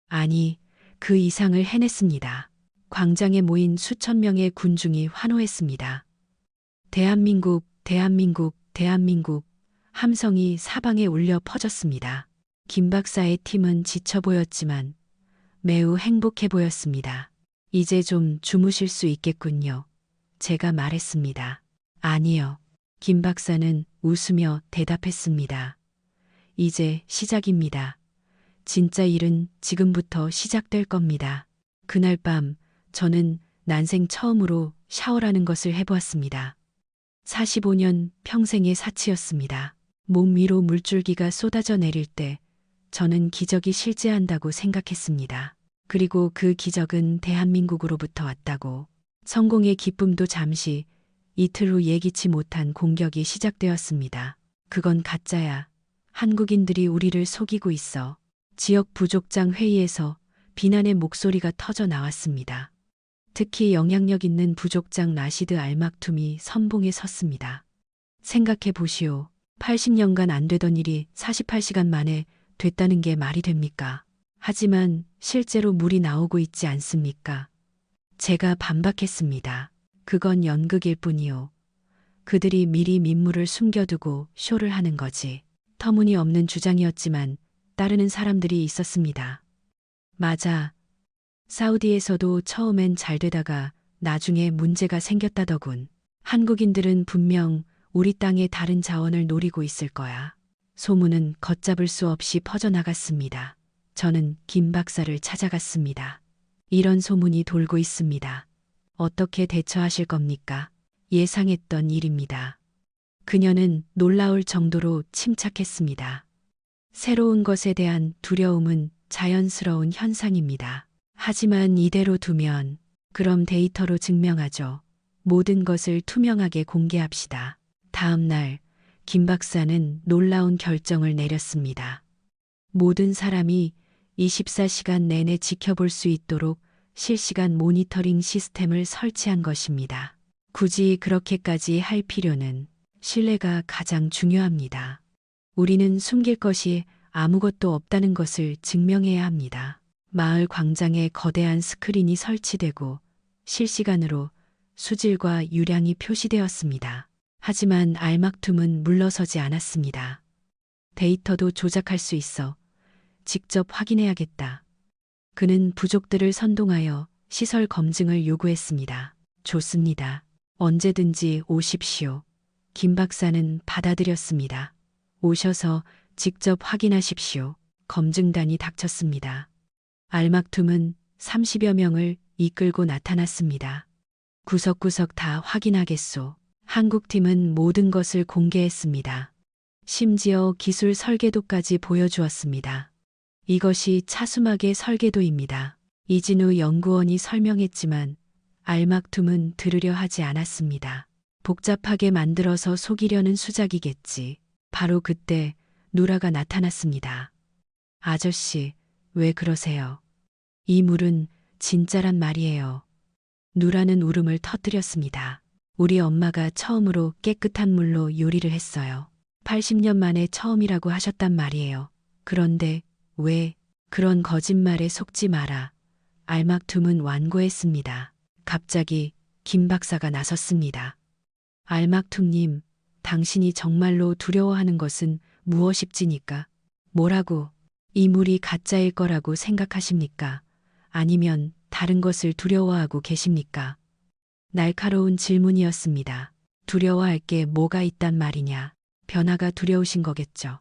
Speaker 1: 아니, 그 이상을 해냈습니다. 광장에 모인 수천 명의 군중이 환호했습니다. 대한민국, 대한민국, 대한민국 함성이 사방에 울려 퍼졌습니다. 김 박사의 팀은 지쳐 보였지만 매우 행복해 보였습니다. 이제 좀 주무실 수 있겠군요. 제가 말했습니다. 아니요. 김 박사는 웃으며 대답했습니다. 이제 시작입니다. 진짜 일은 지금부터 시작될 겁니다. 그날 밤 저는 난생 처음으로 샤워라는 것을 해보았습니다. 45년 평생의 사치였습니다. 몸 위로 물줄기가 쏟아져 내릴 때 저는 기적이 실제한다고 생각했습니다. 그리고 그 기적은 대한민국으로부터 왔다고. 성공의 기쁨도 잠시, 이틀 후 예기치 못한 공격이 시작되었습니다. 그건 가짜야. 한국인들이 우리를 속이고 있어. 지역 부족장 회의에서 비난의 목소리가 터져 나왔습니다. 특히 영향력 있는 부족장 라시드 알막툼이 선봉에 섰습니다. 생각해 보시오. 80년간 안 되던 일이 48시간 만에 됐다는 게 말이 됩니까? 하지만 실제로 물이 나오고 있지 않습니까? 제가 반박했습니다. 그건 연극일 뿐이요. 그들이 미리 민물을 숨겨두고 쇼를 하는 거지. 터무니없는 주장이었지만 따르는 사람들이 있었습니다. 맞아. 사우디에서도 처음엔 잘 되다가 나중에 문제가 생겼다더군. 한국인들은 분명 우리 땅의 다른 자원을 노리고 있을 거야. 소문은 걷잡을 수 없이 퍼져나갔습니다. 저는 김 박사를 찾아갔습니다. 이런 소문이 돌고 있습니다. 어떻게 대처하실 겁니까? 예상했던 일입니다. 그녀는 놀라울 정도로 침착했습니다. 새로운 것에 대한 두려움은 자연스러운 현상입니다. 하지만 이대로 두면 그럼 데이터로 증명하죠. 모든 것을 투명하게 공개합시다. 다음 날 김 박사는 놀라운 결정을 내렸습니다. 모든 사람이 24시간 내내 지켜볼 수 있도록 실시간 모니터링 시스템을 설치한 것입니다. 굳이 그렇게까지 할 필요는 신뢰가 가장 중요합니다. 우리는 숨길 것이 아무것도 없다는 것을 증명해야 합니다. 마을 광장에 거대한 스크린이 설치되고 실시간으로 수질과 유량이 표시되었습니다. 하지만 알막툼은 물러서지 않았습니다. 데이터도 조작할 수 있어 직접 확인해야겠다. 그는 부족들을 선동하여 시설 검증을 요구했습니다. 좋습니다. 언제든지 오십시오. 김 박사는 받아들였습니다. 오셔서 직접 확인하십시오. 검증단이 닥쳤습니다. 알막툼은 30여 명을 이끌고 나타났습니다. 구석구석 다 확인하겠소. 한국팀은 모든 것을 공개했습니다. 심지어 기술 설계도까지 보여주었습니다. 이것이 차수막의 설계도입니다. 이진우 연구원이 설명했지만 알막툼은 들으려 하지 않았습니다. 복잡하게 만들어서 속이려는 수작이겠지. 바로 그때 누라가 나타났습니다. 아저씨, 왜 그러세요? 이 물은 진짜란 말이에요. 누라는 울음을 터뜨렸습니다. 우리 엄마가 처음으로 깨끗한 물로 요리를 했어요. 80년 만에 처음이라고 하셨단 말이에요. 그런데 왜 그런 거짓말에 속지 마라. 알막툼은 완고했습니다. 갑자기 김 박사가 나섰습니다. 알막툼님, 당신이 정말로 두려워하는 것은 무엇입니까? 뭐라고? 이 물이 가짜일 거라고 생각하십니까? 아니면 다른 것을 두려워하고 계십니까? 날카로운 질문이었습니다. 두려워할 게 뭐가 있단 말이냐? 변화가 두려우신 거겠죠.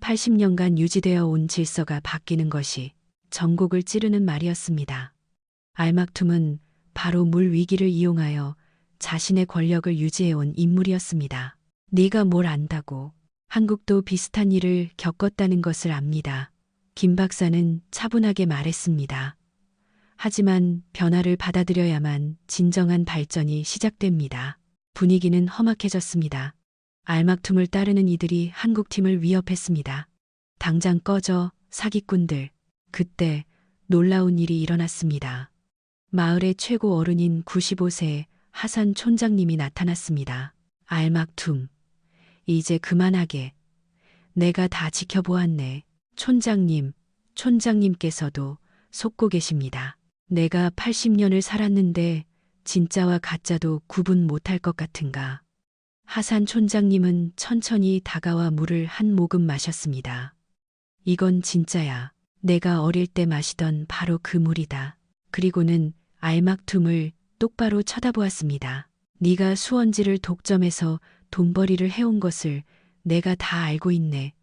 Speaker 1: 80년간 유지되어 온 질서가 바뀌는 것이 전곡을 찌르는 말이었습니다. 알막툼은 바로 물 위기를 이용하여 자신의 권력을 유지해온 인물이었습니다. 네가 뭘 안다고. 한국도 비슷한 일을 겪었다는 것을 압니다. 김 박사는 차분하게 말했습니다. 하지만 변화를 받아들여야만 진정한 발전이 시작됩니다. 분위기는 험악해졌습니다. 알막툼을 따르는 이들이 한국팀을 위협했습니다. 당장 꺼져, 사기꾼들. 그때 놀라운 일이 일어났습니다. 마을의 최고 어른인 95세 하산 촌장님이 나타났습니다. 알막툼. 이제 그만하게. 내가 다 지켜보았네. 촌장님께서도 속고 계십니다. 내가 80년을 살았는데 진짜와 가짜도 구분 못할 것 같은가. 하산 촌장님은 천천히 다가와 물을 한 모금 마셨습니다. 이건 진짜야. 내가 어릴 때 마시던 바로 그 물이다. 그리고는 알막툼을 똑바로 쳐다보았습니다. 네가 수원지를 독점해서 돈벌이를 해온 것을 내가 다 알고 있네.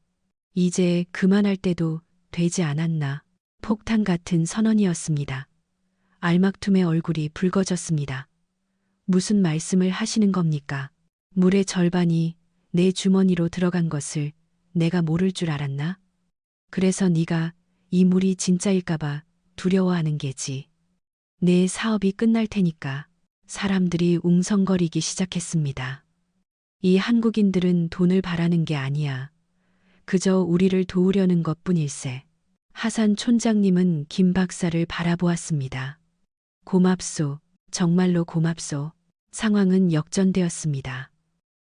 Speaker 1: 이제 그만할 때도 되지 않았나. 폭탄 같은 선언이었습니다. 알막툼의 얼굴이 붉어졌습니다. 무슨 말씀을 하시는 겁니까? 물의 절반이 내 주머니로 들어간 것을 내가 모를 줄 알았나? 그래서 네가 이 물이 진짜일까봐 두려워하는 게지. 내 사업이 끝날 테니까. 사람들이 웅성거리기 시작했습니다. 이 한국인들은 돈을 바라는 게 아니야. 그저 우리를 도우려는 것뿐일세. 하산 촌장님은 김 박사를 바라보았습니다. 고맙소. 정말로 고맙소. 상황은 역전되었습니다.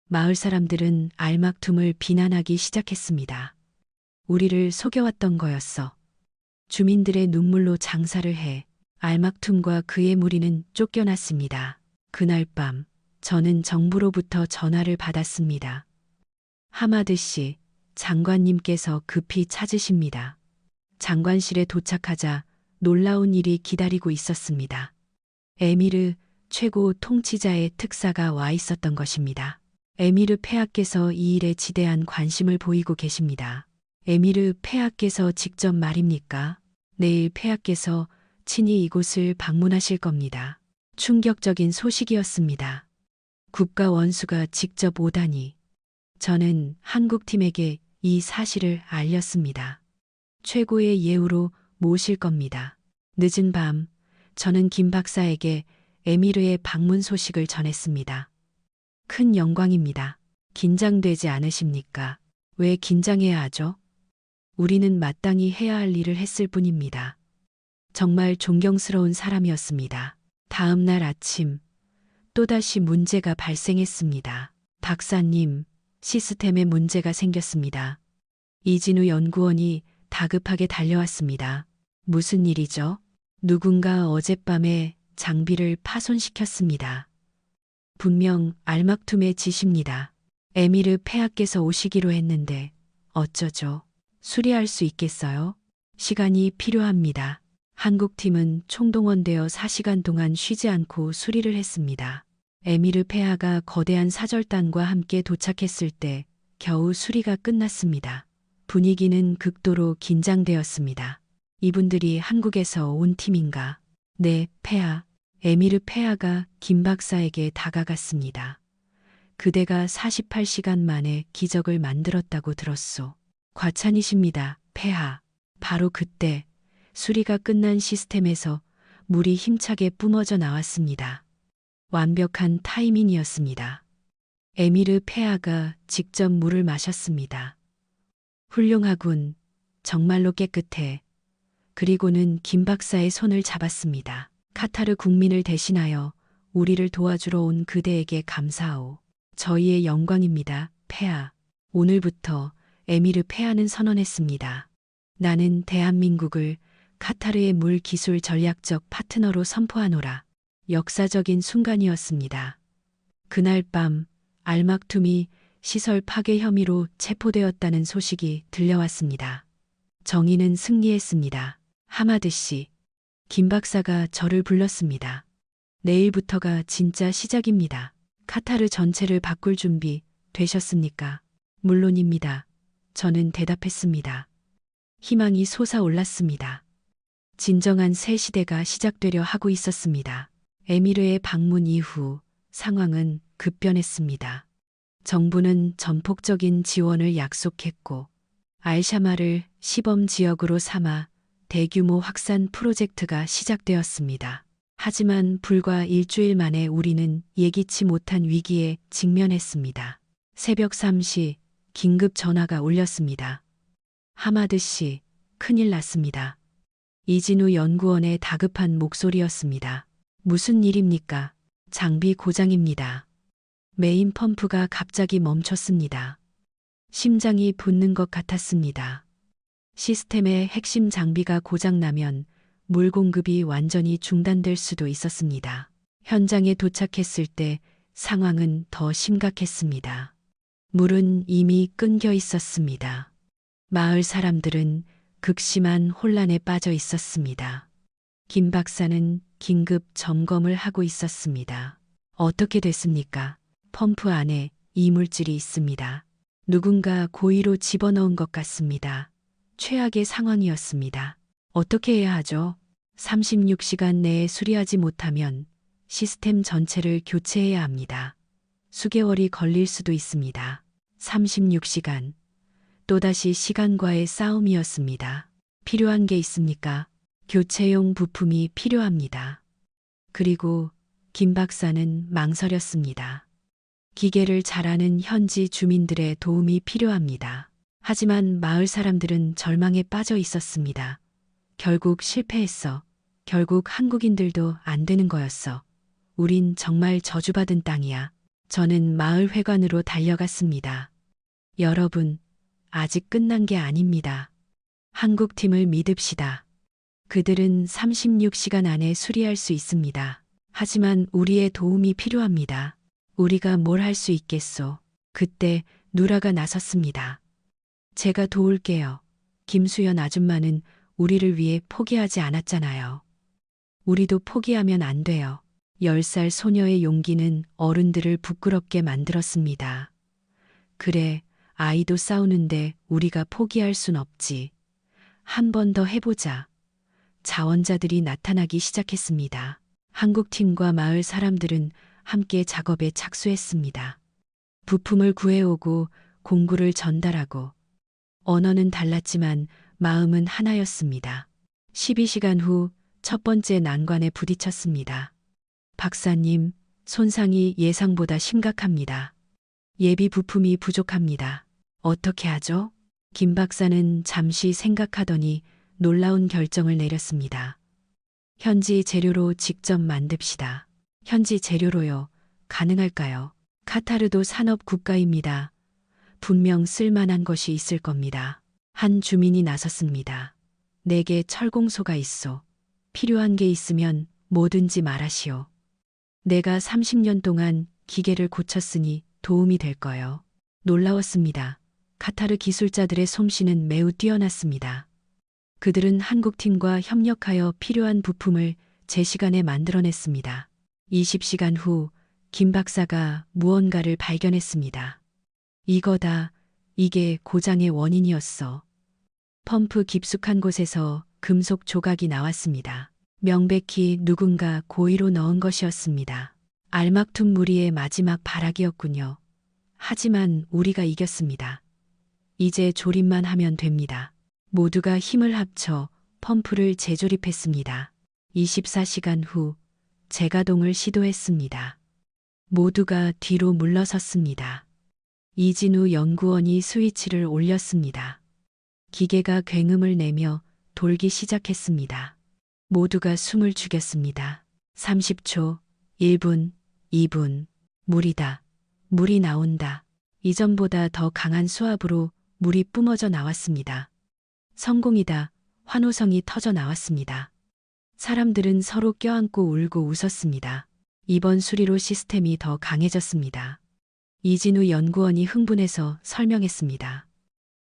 Speaker 1: 마을 사람들은 알막툼을 비난하기 시작했습니다. 우리를 속여왔던 거였어. 주민들의 눈물로 장사를 해 알막툼과 그의 무리는 쫓겨났습니다. 그날 밤 저는 정부로부터 전화를 받았습니다. 하마드 씨, 장관님께서 급히 찾으십니다. 장관실에 도착하자 놀라운 일이 기다리고 있었습니다. 에미르 최고 통치자의 특사가 와 있었던 것입니다. 에미르 폐하께서 이 일에 지대한 관심을 보이고 계십니다. 에미르 폐하께서 직접 말입니까? 내일 폐하께서 친히 이곳을 방문하실 겁니다. 충격적인 소식이었습니다. 국가 원수가 직접 오다니. 저는 한국팀에게 이 사실을 알렸습니다. 최고의 예우로 모실 겁니다. 늦은 밤, 저는 김 박사에게 에미르의 방문 소식을 전했습니다. 큰 영광입니다. 긴장되지 않으십니까? 왜 긴장해야 하죠? 우리는 마땅히 해야 할 일을 했을 뿐입니다. 정말 존경스러운 사람이었습니다. 다음 날 아침, 또다시 문제가 발생했습니다. 박사님, 시스템에 문제가 생겼습니다. 이진우 연구원이 다급하게 달려왔습니다. 무슨 일이죠? 누군가 어젯밤에 장비를 파손시켰습니다. 분명 알막툼의 짓입니다. 에미르 폐하께서 오시기로 했는데 어쩌죠? 수리할 수 있겠어요? 시간이 필요합니다. 한국팀은 총동원되어 4시간 동안 쉬지 않고 수리를 했습니다. 에미르 폐하가 거대한 사절단과 함께 도착했을 때 겨우 수리가 끝났습니다. 분위기는 극도로 긴장되었습니다. 이분들이 한국에서 온 팀인가? 네, 폐하. 에미르 폐하가 김 박사에게 다가갔습니다. 그대가 48시간 만에 기적을 만들었다고 들었소. 과찬이십니다, 폐하. 바로 그때 수리가 끝난 시스템에서 물이 힘차게 뿜어져 나왔습니다. 완벽한 타이밍이었습니다. 에미르 폐하가 직접 물을 마셨습니다. 훌륭하군. 정말로 깨끗해. 그리고는 김 박사의 손을 잡았습니다. 카타르 국민을 대신하여 우리를 도와주러 온 그대에게 감사하오. 저희의 영광입니다, 폐하. 오늘부터 에미르 폐하는 선언했습니다. 나는 대한민국을 카타르의 물 기술 전략적 파트너로 선포하노라. 역사적인 순간이었습니다. 그날 밤 알막툼이 시설 파괴 혐의로 체포되었다는 소식이 들려왔습니다. 정의는 승리했습니다. 하마드 씨, 김 박사가 저를 불렀습니다. 내일부터가 진짜 시작입니다. 카타르 전체를 바꿀 준비 되셨습니까? 물론입니다. 저는 대답했습니다. 희망이 솟아올랐습니다. 진정한 새 시대가 시작되려 하고 있었습니다. 에미르의 방문 이후 상황은 급변했습니다. 정부는 전폭적인 지원을 약속했고 알샤마를 시범 지역으로 삼아 대규모 확산 프로젝트가 시작되었습니다. 하지만 불과 일주일 만에 우리는 예기치 못한 위기에 직면했습니다. 새벽 3시 긴급 전화가 울렸습니다. 하마드 씨, 큰일 났습니다. 이진우 연구원의 다급한 목소리였습니다. 무슨 일입니까? 장비 고장입니다. 메인 펌프가 갑자기 멈췄습니다. 심장이 붙는 것 같았습니다. 시스템의 핵심 장비가 고장나면 물 공급이 완전히 중단될 수도 있었습니다. 현장에 도착했을 때 상황은 더 심각했습니다. 물은 이미 끊겨 있었습니다. 마을 사람들은 극심한 혼란에 빠져 있었습니다. 김 박사는 긴급 점검을 하고 있었습니다. 어떻게 됐습니까? 펌프 안에 이물질이 있습니다. 누군가 고의로 집어넣은 것 같습니다. 최악의 상황이었습니다. 어떻게 해야 하죠? 36시간 내에 수리하지 못하면 시스템 전체를 교체해야 합니다. 수개월이 걸릴 수도 있습니다. 36시간. 또다시 시간과의 싸움이었습니다. 필요한 게 있습니까? 교체용 부품이 필요합니다. 그리고 김 박사는 망설였습니다. 기계를 잘 아는 현지 주민들의 도움이 필요합니다. 하지만 마을 사람들은 절망에 빠져 있었습니다. 결국 실패했어. 결국 한국인들도 안 되는 거였어. 우린 정말 저주받은 땅이야. 저는 마을 회관으로 달려갔습니다. 여러분, 아직 끝난 게 아닙니다. 한국 팀을 믿읍시다. 그들은 36시간 안에 수리할 수 있습니다. 하지만 우리의 도움이 필요합니다. 우리가 뭘 할 수 있겠소? 그때 누라가 나섰습니다. 제가 도울게요. 김수연 아줌마는 우리를 위해 포기하지 않았잖아요. 우리도 포기하면 안 돼요. 10살 소녀의 용기는 어른들을 부끄럽게 만들었습니다. 그래, 아이도 싸우는데 우리가 포기할 순 없지. 한 번 더 해보자. 자원자들이 나타나기 시작했습니다. 한국팀과 마을 사람들은 함께 작업에 착수했습니다. 부품을 구해오고 공구를 전달하고 언어는 달랐지만 마음은 하나였습니다. 12시간 후 첫 번째 난관에 부딪혔습니다. 박사님, 손상이 예상보다 심각합니다. 예비 부품이 부족합니다. 어떻게 하죠? 김 박사는 잠시 생각하더니 놀라운 결정을 내렸습니다. 현지 재료로 직접 만듭시다. 현지 재료로요. 가능할까요? 카타르도 산업 국가입니다. 분명 쓸만한 것이 있을 겁니다. 한 주민이 나섰습니다. 내게 철공소가 있소. 필요한 게 있으면 뭐든지 말하시오. 내가 30년 동안 기계를 고쳤으니 도움이 될 거요. 놀라웠습니다. 카타르 기술자들의 솜씨는 매우 뛰어났습니다. 그들은 한국팀과 협력하여 필요한 부품을 제 시간에 만들어냈습니다. 20시간 후 김 박사가 무언가를 발견했습니다. 이거다. 이게 고장의 원인이었어. 펌프 깊숙한 곳에서 금속 조각이 나왔습니다. 명백히 누군가 고의로 넣은 것이었습니다. 알막툼 무리의 마지막 발악이었군요. 하지만 우리가 이겼습니다. 이제 조립만 하면 됩니다. 모두가 힘을 합쳐 펌프를 재조립했습니다. 24시간 후 재가동을 시도했습니다. 모두가 뒤로 물러섰습니다. 이진우 연구원이 스위치를 올렸습니다. 기계가 굉음을 내며 돌기 시작했습니다. 모두가 숨을 죽였습니다. 30초, 1분, 2분, 물이다. 물이 나온다. 이전보다 더 강한 수압으로 물이 뿜어져 나왔습니다. 성공이다. 환호성이 터져 나왔습니다. 사람들은 서로 껴안고 울고 웃었습니다. 이번 수리로 시스템이 더 강해졌습니다. 이진우 연구원이 흥분해서 설명했습니다.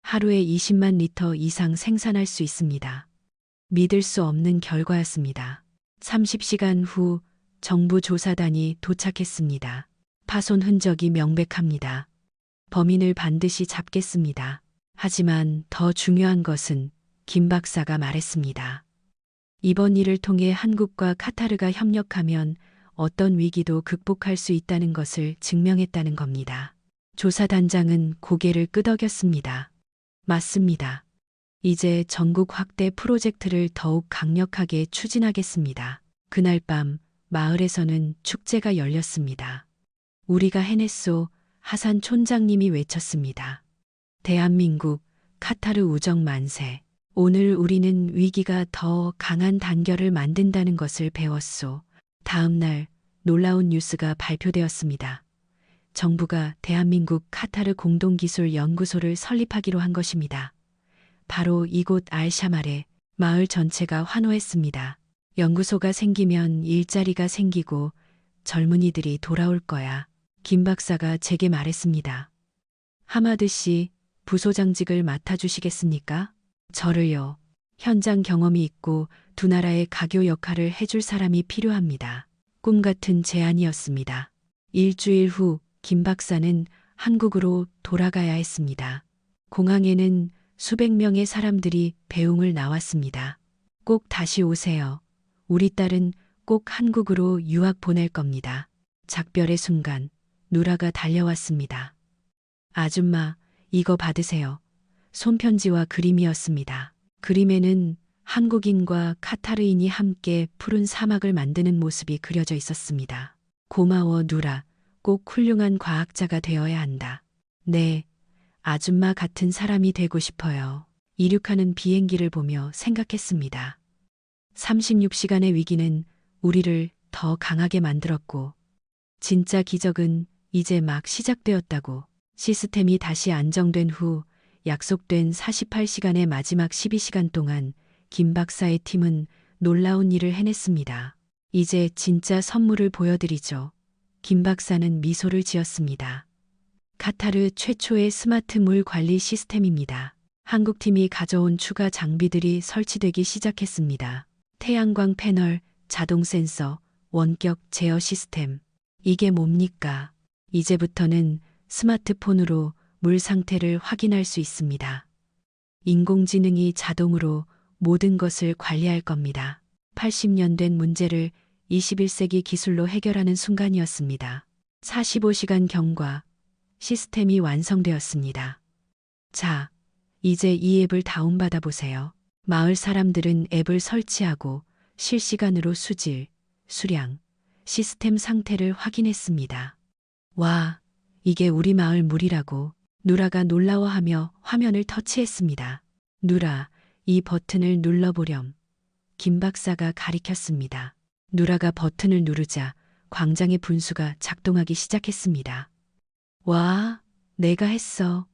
Speaker 1: 하루에 20만 리터 이상 생산할 수 있습니다. 믿을 수 없는 결과였습니다. 30시간 후 정부 조사단이 도착했습니다. 파손 흔적이 명백합니다. 범인을 반드시 잡겠습니다. 하지만 더 중요한 것은 김 박사가 말했습니다. 이번 일을 통해 한국과 카타르가 협력하면 어떤 위기도 극복할 수 있다는 것을 증명했다는 겁니다. 조사단장은 고개를 끄덕였습니다. 맞습니다. 이제 전국 확대 프로젝트를 더욱 강력하게 추진하겠습니다. 그날 밤 마을에서는 축제가 열렸습니다. 우리가 해냈소. 하산 촌장님이 외쳤습니다. 대한민국 카타르 우정 만세. 오늘 우리는 위기가 더 강한 단결을 만든다는 것을 배웠소. 다음 날 놀라운 뉴스가 발표되었습니다. 정부가 대한민국 카타르 공동기술연구소를 설립하기로 한 것입니다. 바로 이곳 알샤말에 마을 전체가 환호했습니다. 연구소가 생기면 일자리가 생기고 젊은이들이 돌아올 거야. 김 박사가 제게 말했습니다. 하마드 씨, 부소장직을 맡아주시겠습니까? 저를요. 현장 경험이 있고 두 나라의 가교 역할을 해줄 사람이 필요합니다. 꿈 같은 제안이었습니다. 일주일 후 김 박사는 한국으로 돌아가야 했습니다. 공항에는 수백 명의 사람들이 배웅을 나왔습니다. 꼭 다시 오세요. 우리 딸은 꼭 한국으로 유학 보낼 겁니다. 작별의 순간 누라가 달려왔습니다. 아줌마, 이거 받으세요. 손편지와 그림이었습니다. 그림에는 한국인과 카타르인이 함께 푸른 사막을 만드는 모습이 그려져 있었습니다. 고마워, 누라. 꼭 훌륭한 과학자가 되어야 한다. 네, 아줌마 같은 사람이 되고 싶어요. 이륙하는 비행기를 보며 생각했습니다. 36시간의 위기는 우리를 더 강하게 만들었고, 진짜 기적은 이제 막 시작되었다고. 시스템이 다시 안정된 후 약속된 48시간의 마지막 12시간 동안 김 박사의 팀은 놀라운 일을 해냈습니다. 이제 진짜 선물을 보여드리죠. 김 박사는 미소를 지었습니다. 카타르 최초의 스마트 물 관리 시스템입니다. 한국팀이 가져온 추가 장비들이 설치되기 시작했습니다. 태양광 패널, 자동 센서, 원격 제어 시스템. 이게 뭡니까? 이제부터는 스마트폰으로 물 상태를 확인할 수 있습니다. 인공지능이 자동으로 모든 것을 관리할 겁니다. 80년 된 문제를 21세기 기술로 해결하는 순간이었습니다. 45시간 경과, 시스템이 완성되었습니다. 자, 이제 이 앱을 다운받아 보세요. 마을 사람들은 앱을 설치하고 실시간으로 수질, 수량, 시스템 상태를 확인했습니다. 와, 이게 우리 마을 물이라고. 누라가 놀라워하며 화면을 터치했습니다. 누라, 이 버튼을 눌러보렴. 김 박사가 가리켰습니다. 누라가 버튼을 누르자 광장의 분수가 작동하기 시작했습니다. 와, 내가 했어.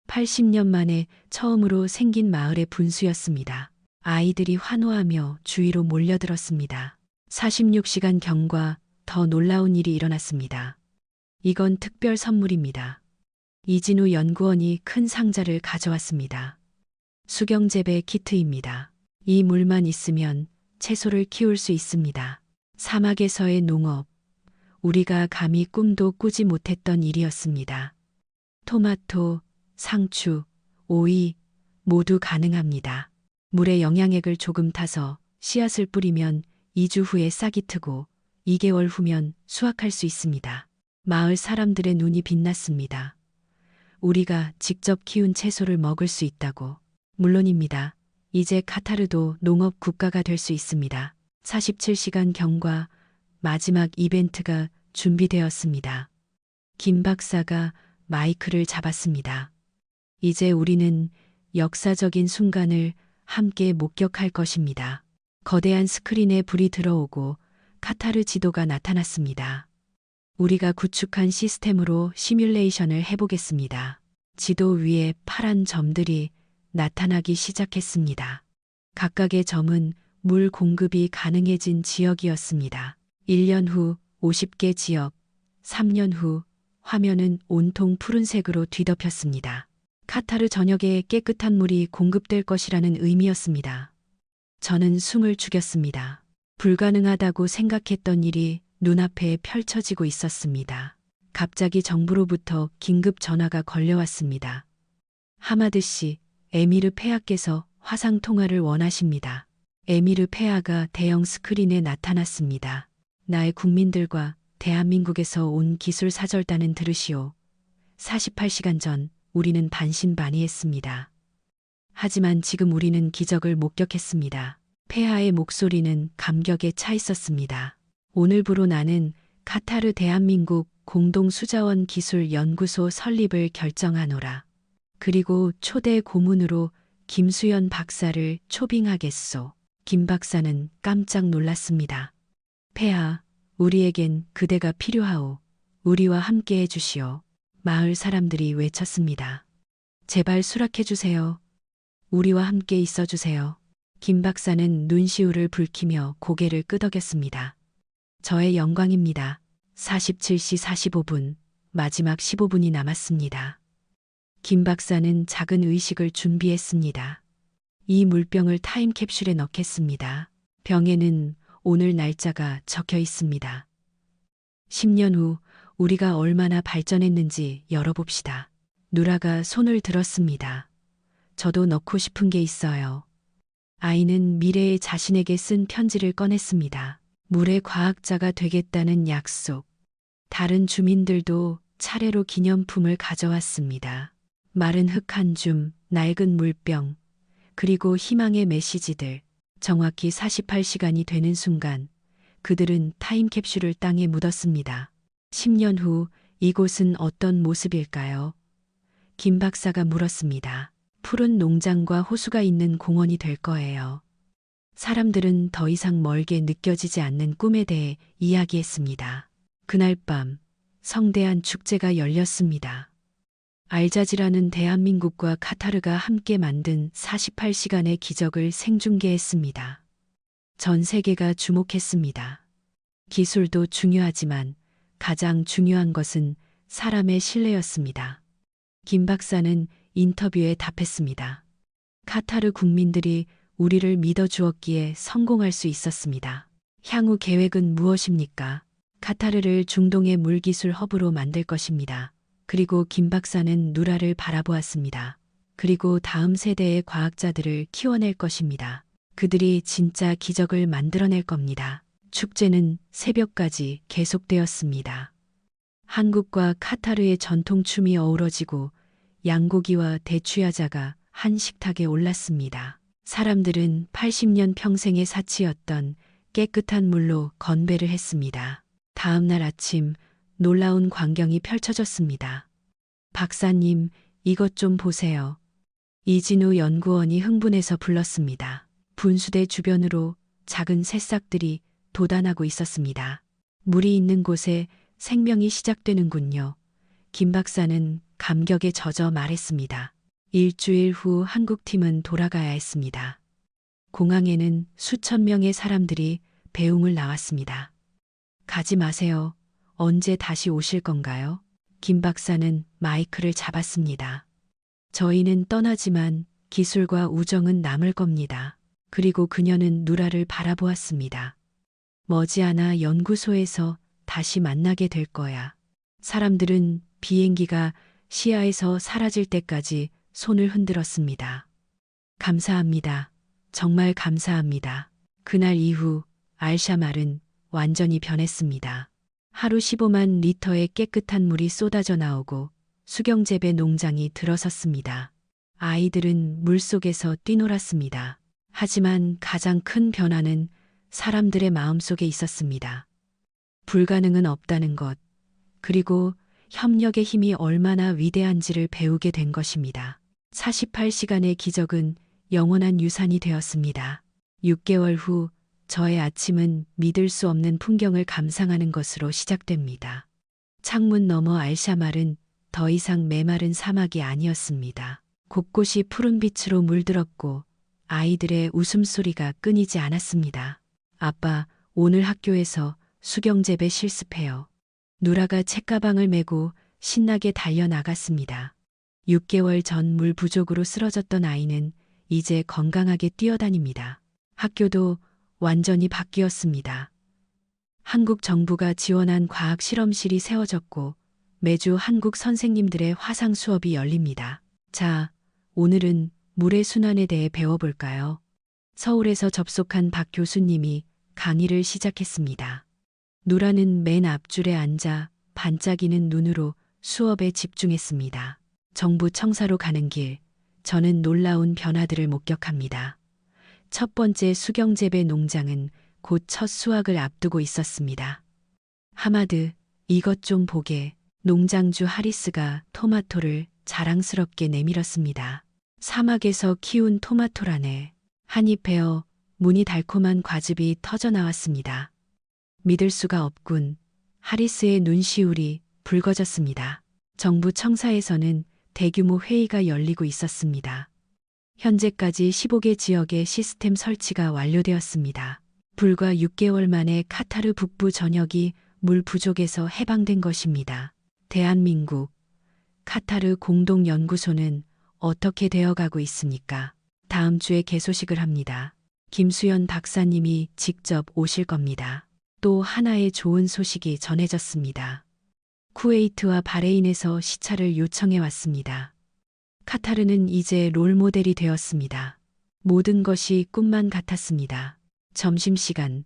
Speaker 1: 80년 만에 처음으로 생긴 마을의 분수였습니다. 아이들이 환호하며 주위로 몰려들었습니다. 46시간 경과, 더 놀라운 일이 일어났습니다. 이건 특별 선물입니다. 이진우 연구원이 큰 상자를 가져왔습니다. 수경재배 키트입니다. 이 물만 있으면 채소를 키울 수 있습니다. 사막에서의 농업, 우리가 감히 꿈도 꾸지 못했던 일이었습니다. 토마토, 상추, 오이 모두 가능합니다. 물에 영양액을 조금 타서 씨앗을 뿌리면 2주 후에 싹이 트고 2개월 후면 수확할 수 있습니다. 마을 사람들의 눈이 빛났습니다. 우리가 직접 키운 채소를 먹을 수 있다고. 물론입니다. 이제 카타르도 농업 국가가 될 수 있습니다. 47시간 경과, 마지막 이벤트가 준비되었습니다. 김 박사가 마이크를 잡았습니다. 이제 우리는 역사적인 순간을 함께 목격할 것입니다. 거대한 스크린에 불이 들어오고 카타르 지도가 나타났습니다. 우리가 구축한 시스템으로 시뮬레이션을 해보겠습니다. 지도 위에 파란 점들이 나타나기 시작했습니다. 각각의 점은 물 공급이 가능해진 지역이었습니다. 1년 후 50개 지역, 3년 후 화면은 온통 푸른색으로 뒤덮였습니다. 카타르 전역에 깨끗한 물이 공급될 것이라는 의미였습니다. 저는 숨을 죽였습니다. 불가능하다고 생각했던 일이 눈앞에 펼쳐지고 있었습니다. 갑자기 정부로부터 긴급 전화가 걸려왔습니다. 하마드 씨, 에미르 폐하께서 화상 통화를 원하십니다. 에미르 폐하가 대형 스크린에 나타났습니다. 나의 국민들과 대한민국에서 온 기술 사절단은 들으시오. 48시간 전 우리는 반신반의했습니다. 하지만 지금 우리는 기적을 목격했습니다. 폐하의 목소리는 감격에 차 있었습니다. 오늘부로 나는 카타르 대한민국 공동수자원 기술연구소 설립을 결정하노라. 그리고 초대 고문으로 김수연 박사를 초빙하겠소. 김 박사는 깜짝 놀랐습니다. 폐하, 우리에겐 그대가 필요하오. 우리와 함께 해주시오. 마을 사람들이 외쳤습니다. 제발 수락해주세요. 우리와 함께 있어주세요. 김 박사는 눈시울을 붉히며 고개를 끄덕였습니다. 저의 영광입니다. 47시 45분, 마지막 15분이 남았습니다. 김 박사는 작은 의식을 준비했습니다. 이 물병을 타임캡슐에 넣겠습니다. 병에는 오늘 날짜가 적혀 있습니다. 10년 후 우리가 얼마나 발전했는지 열어봅시다. 누라가 손을 들었습니다. 저도 넣고 싶은 게 있어요. 아이는 미래의 자신에게 쓴 편지를 꺼냈습니다. 물의 과학자가 되겠다는 약속. 다른 주민들도 차례로 기념품을 가져왔습니다. 마른 흙 한 줌, 낡은 물병, 그리고 희망의 메시지들. 정확히 48시간이 되는 순간 그들은 타임캡슐을 땅에 묻었습니다. 10년 후 이곳은 어떤 모습일까요? 김 박사가 물었습니다. 푸른 농장과 호수가 있는 공원이 될 거예요. 사람들은 더 이상 멀게 느껴지지 않는 꿈에 대해 이야기했습니다. 그날 밤 성대한 축제가 열렸습니다. 알자지라는 대한민국과 카타르가 함께 만든 48시간의 기적을 생중계했습니다. 전 세계가 주목했습니다. 기술도 중요하지만 가장 중요한 것은 사람의 신뢰였습니다. 김 박사는 인터뷰에 답했습니다. 카타르 국민들이 우리를 믿어주었기에 성공할 수 있었습니다. 향후 계획은 무엇입니까? 카타르를 중동의 물기술 허브로 만들 것입니다. 그리고 김 박사는 누라를 바라보았습니다. 그리고 다음 세대의 과학자들을 키워낼 것입니다. 그들이 진짜 기적을 만들어낼 겁니다. 축제는 새벽까지 계속되었습니다. 한국과 카타르의 전통춤이 어우러지고 양고기와 대추야자가 한 식탁에 올랐습니다. 사람들은 80년 평생의 사치였던 깨끗한 물로 건배를 했습니다. 다음 날 아침 놀라운 광경이 펼쳐졌습니다. 박사님, 이것 좀 보세요. 이진우 연구원이 흥분해서 불렀습니다. 분수대 주변으로 작은 새싹들이 돋아나고 있었습니다. 물이 있는 곳에 생명이 시작되는군요. 김 박사는 감격에 젖어 말했습니다. 일주일 후 한국팀은 돌아가야 했습니다. 공항에는 수천 명의 사람들이 배웅을 나왔습니다. 가지 마세요. 언제 다시 오실 건가요? 김 박사는 마이크를 잡았습니다. 저희는 떠나지만 기술과 우정은 남을 겁니다. 그리고 그녀는 누라를 바라보았습니다. 머지않아 연구소에서 다시 만나게 될 거야. 사람들은 비행기가 시야에서 사라질 때까지 손을 흔들었습니다. 감사합니다. 정말 감사합니다. 그날 이후 알샤말은 완전히 변했습니다. 하루 15만 리터의 깨끗한 물이 쏟아져 나오고 수경재배 농장이 들어섰습니다. 아이들은 물속에서 뛰놀았습니다. 하지만 가장 큰 변화는 사람들의 마음속에 있었습니다. 불가능은 없다는 것, 그리고 협력의 힘이 얼마나 위대한지를 배우게 된 것입니다. 48시간의 기적은 영원한 유산이 되었습니다. 6개월 후 저의 아침은 믿을 수 없는 풍경을 감상하는 것으로 시작됩니다. 창문 너머 알샤말은 더 이상 메마른 사막이 아니었습니다. 곳곳이 푸른빛으로 물들었고 아이들의 웃음소리가 끊이지 않았습니다. 아빠, 오늘 학교에서 수경재배 실습해요. 누라가 책가방을 메고 신나게 달려나갔습니다. 6개월 전 물 부족으로 쓰러졌던 아이는 이제 건강하게 뛰어다닙니다. 학교도 완전히 바뀌었습니다. 한국 정부가 지원한 과학 실험실이 세워졌고 매주 한국 선생님들의 화상 수업이 열립니다. 자, 오늘은 물의 순환에 대해 배워볼까요? 서울에서 접속한 박 교수님이 강의를 시작했습니다. 누라는 맨 앞줄에 앉아 반짝이는 눈으로 수업에 집중했습니다. 정부 청사로 가는 길, 저는 놀라운 변화들을 목격합니다. 첫 번째 수경재배 농장은 곧 첫 수확을 앞두고 있었습니다. 하마드, 이것 좀 보게. 농장주 하리스가 토마토를 자랑스럽게 내밀었습니다. 사막에서 키운 토마토라네. 한입 베어 무늬 달콤한 과즙이 터져 나왔습니다. 믿을 수가 없군. 하리스의 눈시울이 붉어졌습니다. 정부 청사에서는 대규모 회의가 열리고 있었습니다. 현재까지 15개 지역의 시스템 설치가 완료되었습니다. 불과 6개월 만에 카타르 북부 전역이 물 부족에서 해방된 것입니다. 대한민국, 카타르 공동연구소는 어떻게 되어가고 있습니까? 다음 주에 개소식을 합니다. 김수연 박사님이 직접 오실 겁니다. 또 하나의 좋은 소식이 전해졌습니다. 쿠웨이트와 바레인에서 시찰을 요청해 왔습니다. 카타르는 이제 롤모델이 되었습니다. 모든 것이 꿈만 같았습니다. 점심시간,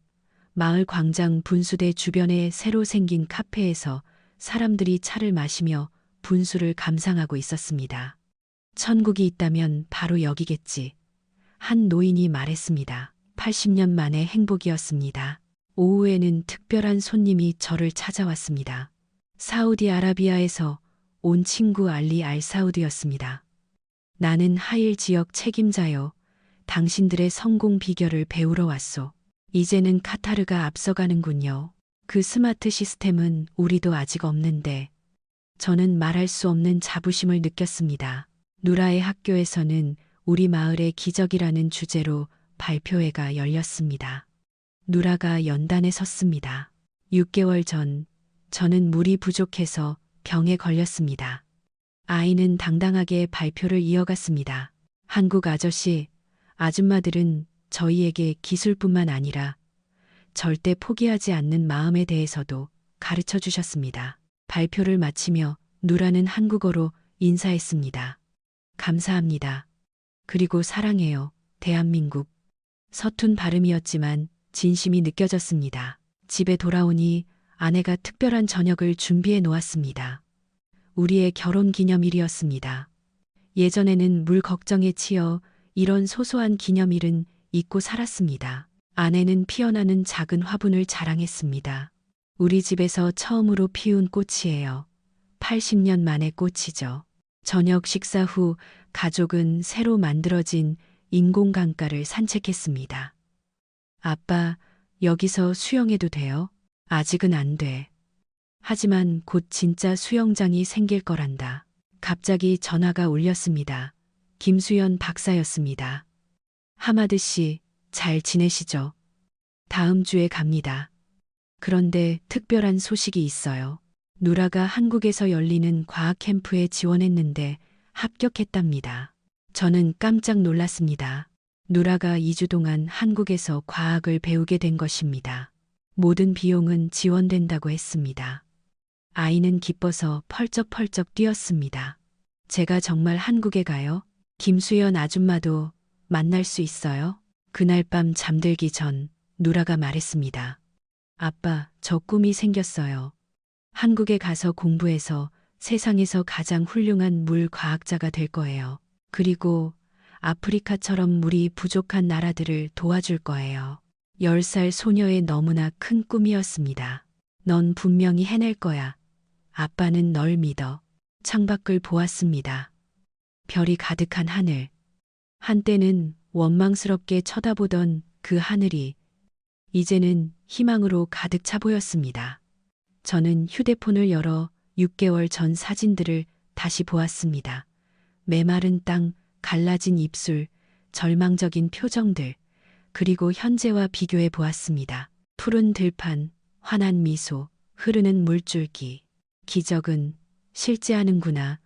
Speaker 1: 마을 광장 분수대 주변에 새로 생긴 카페에서 사람들이 차를 마시며 분수를 감상하고 있었습니다. 천국이 있다면 바로 여기겠지. 한 노인이 말했습니다. 80년 만의 행복이었습니다. 오후에는 특별한 손님이 저를 찾아왔습니다. 사우디아라비아에서 온 친구 알리 알사우드였습니다. 나는 하일 지역 책임자요. 당신들의 성공 비결을 배우러 왔소. 이제는 카타르가 앞서가는군요. 그 스마트 시스템은 우리도 아직 없는데 저는 말할 수 없는 자부심을 느꼈습니다. 누라의 학교에서는 우리 마을의 기적이라는 주제로 발표회가 열렸습니다. 누라가 연단에 섰습니다. 6개월 전 저는 물이 부족해서 병에 걸렸습니다. 아이는 당당하게 발표를 이어갔습니다. 한국 아저씨, 아줌마들은 저희에게 기술뿐만 아니라 절대 포기하지 않는 마음에 대해서도 가르쳐 주셨습니다. 발표를 마치며 누라는 한국어로 인사했습니다. 감사합니다. 그리고 사랑해요, 대한민국. 서툰 발음이었지만 진심이 느껴졌습니다. 집에 돌아오니 아내가 특별한 저녁을 준비해 놓았습니다. 우리의 결혼 기념일이었습니다. 예전에는 물 걱정에 치여 이런 소소한 기념일은 잊고 살았습니다. 아내는 피어나는 작은 화분을 자랑했습니다. 우리 집에서 처음으로 피운 꽃이에요. 80년 만의 꽃이죠. 저녁 식사 후 가족은 새로 만들어진 인공강가를 산책했습니다. 아빠, 여기서 수영해도 돼요? 아직은 안 돼. 하지만 곧 진짜 수영장이 생길 거란다. 갑자기 전화가 울렸습니다. 김수연 박사였습니다. 하마드 씨, 잘 지내시죠? 다음 주에 갑니다. 그런데 특별한 소식이 있어요. 누라가 한국에서 열리는 과학 캠프에 지원했는데 합격했답니다. 저는 깜짝 놀랐습니다. 누라가 2주 동안 한국에서 과학을 배우게 된 것입니다. 모든 비용은 지원된다고 했습니다. 아이는 기뻐서 펄쩍펄쩍 뛰었습니다. 제가 정말 한국에 가요? 김수연 아줌마도 만날 수 있어요? 그날 밤 잠들기 전 누라가 말했습니다. 아빠, 저 꿈이 생겼어요. 한국에 가서 공부해서 세상에서 가장 훌륭한 물 과학자가 될 거예요. 그리고 아프리카처럼 물이 부족한 나라들을 도와줄 거예요. 10살 소녀의 너무나 큰 꿈이었습니다. 넌 분명히 해낼 거야. 아빠는 널 믿어. 창밖을 보았습니다. 별이 가득한 하늘. 한때는 원망스럽게 쳐다보던 그 하늘이 이제는 희망으로 가득 차 보였습니다. 저는 휴대폰을 열어 6개월 전 사진들을 다시 보았습니다. 메마른 땅, 갈라진 입술, 절망적인 표정들, 그리고 현재와 비교해 보았습니다. 푸른 들판, 환한 미소, 흐르는 물줄기. 기적은 실제하는구나.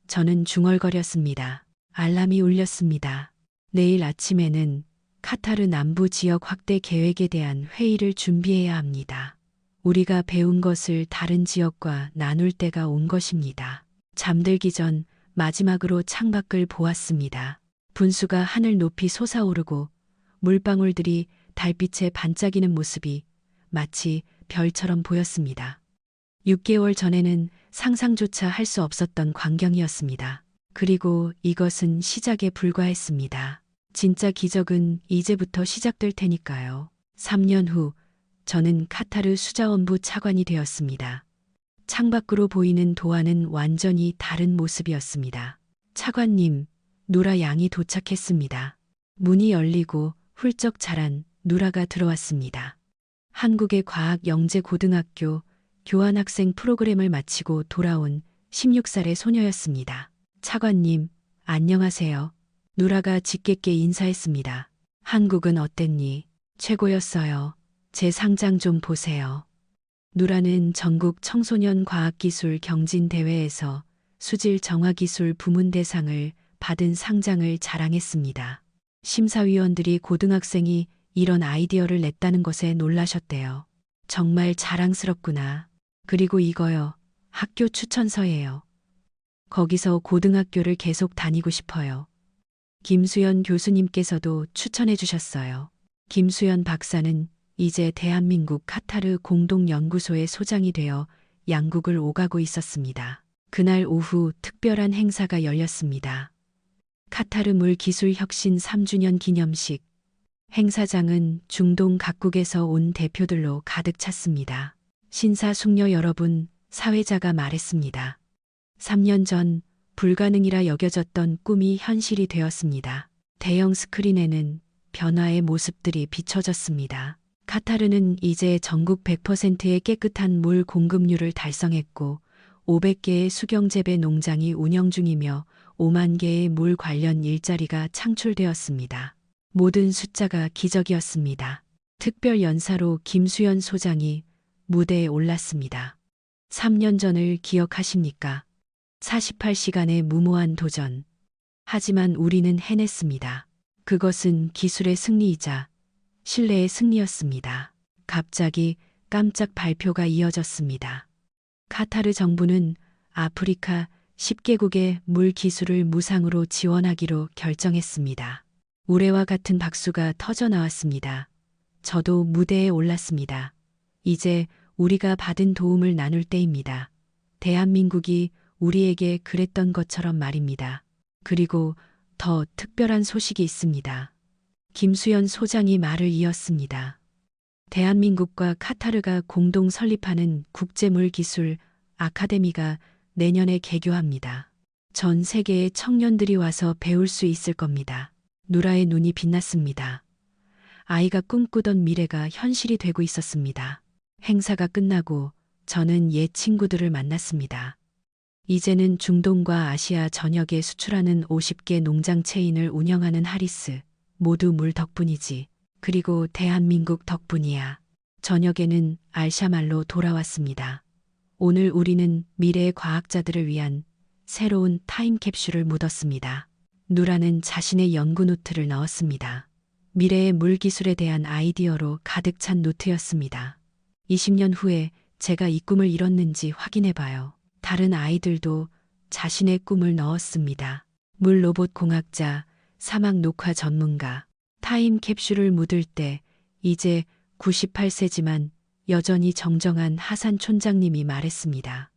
Speaker 1: 저는 중얼거렸습니다. 알람이 울렸습니다. 내일 아침에는 카타르 남부 지역 확대 계획에 대한 회의를 준비해야 합니다. 우리가 배운 것을 다른 지역과 나눌 때가 온 것입니다. 잠들기 전 마지막으로 창밖을 보았습니다. 분수가 하늘 높이 솟아오르고 물방울들이 달빛에 반짝이는 모습이 마치 별처럼 보였습니다. 6개월 전에는 상상조차 할 수 없었던 광경이었습니다. 그리고 이것은 시작에 불과했습니다. 진짜 기적은 이제부터 시작될 테니까요. 3년 후 저는 카타르 수자원부 차관이 되었습니다. 창밖으로 보이는 도안은 완전히 다른 모습이었습니다. 차관님, 누라 양이 도착했습니다. 문이 열리고 훌쩍 자란 누라가 들어왔습니다. 한국의 과학영재고등학교 교환학생 프로그램을 마치고 돌아온 16살의 소녀였습니다. 차관님, 안녕하세요. 누라가 짓궂게 인사했습니다. 한국은 어땠니? 최고였어요. 제 상장 좀 보세요. 누라는 전국 청소년 과학기술 경진대회에서 수질 정화기술 부문대상을 받은 상장을 자랑했습니다. 심사위원들이 고등학생이 이런 아이디어를 냈다는 것에 놀라셨대요. 정말 자랑스럽구나. 그리고 이거요. 학교 추천서예요. 거기서 고등학교를 계속 다니고 싶어요. 김수연 교수님께서도 추천해 주셨어요. 김수연 박사는 이제 대한민국 카타르 공동연구소의 소장이 되어 양국을 오가고 있었습니다. 그날 오후 특별한 행사가 열렸습니다. 카타르 물기술 혁신 3주년 기념식. 행사장은 중동 각국에서 온 대표들로 가득 찼습니다. 신사숙녀 여러분, 사회자가 말했습니다. 3년 전 불가능이라 여겨졌던 꿈이 현실이 되었습니다. 대형 스크린에는 변화의 모습들이 비춰졌습니다. 카타르는 이제 전국 100%의 깨끗한 물 공급률을 달성했고 500개의 수경재배 농장이 운영 중이며 5만 개의 물 관련 일자리가 창출되었습니다. 모든 숫자가 기적이었습니다. 특별 연사로 김수연 소장이 무대에 올랐습니다. 3년 전을 기억하십니까? 48시간의 무모한 도전. 하지만 우리는 해냈습니다. 그것은 기술의 승리이자 신뢰의 승리였습니다. 갑자기 깜짝 발표가 이어졌습니다. 카타르 정부는 아프리카 10개국의 물 기술을 무상으로 지원하기로 결정했습니다. 우레와 같은 박수가 터져 나왔습니다. 저도 무대에 올랐습니다. 이제 우리가 받은 도움을 나눌 때입니다. 대한민국이 우리에게 그랬던 것처럼 말입니다. 그리고 더 특별한 소식이 있습니다. 김수연 소장이 말을 이었습니다. 대한민국과 카타르가 공동 설립하는 국제물기술 아카데미가 내년에 개교합니다. 전 세계의 청년들이 와서 배울 수 있을 겁니다. 누라의 눈이 빛났습니다. 아이가 꿈꾸던 미래가 현실이 되고 있었습니다. 행사가 끝나고 저는 옛 친구들을 만났습니다. 이제는 중동과 아시아 전역에 수출하는 50개 농장 체인을 운영하는 하리스. 모두 물 덕분이지. 그리고 대한민국 덕분이야. 저녁에는 알샤말로 돌아왔습니다. 오늘 우리는 미래의 과학자들을 위한 새로운 타임캡슐을 묻었습니다. 누라는 자신의 연구 노트를 넣었습니다. 미래의 물기술에 대한 아이디어로 가득 찬 노트였습니다. 20년 후에 제가 이 꿈을 이뤘는지 확인해봐요. 다른 아이들도 자신의 꿈을 넣었습니다. 물 로봇 공학자, 사막 녹화 전문가, 타임캡슐을 묻을 때 이제 98세지만 여전히 정정한 하산 촌장님이 말했습니다.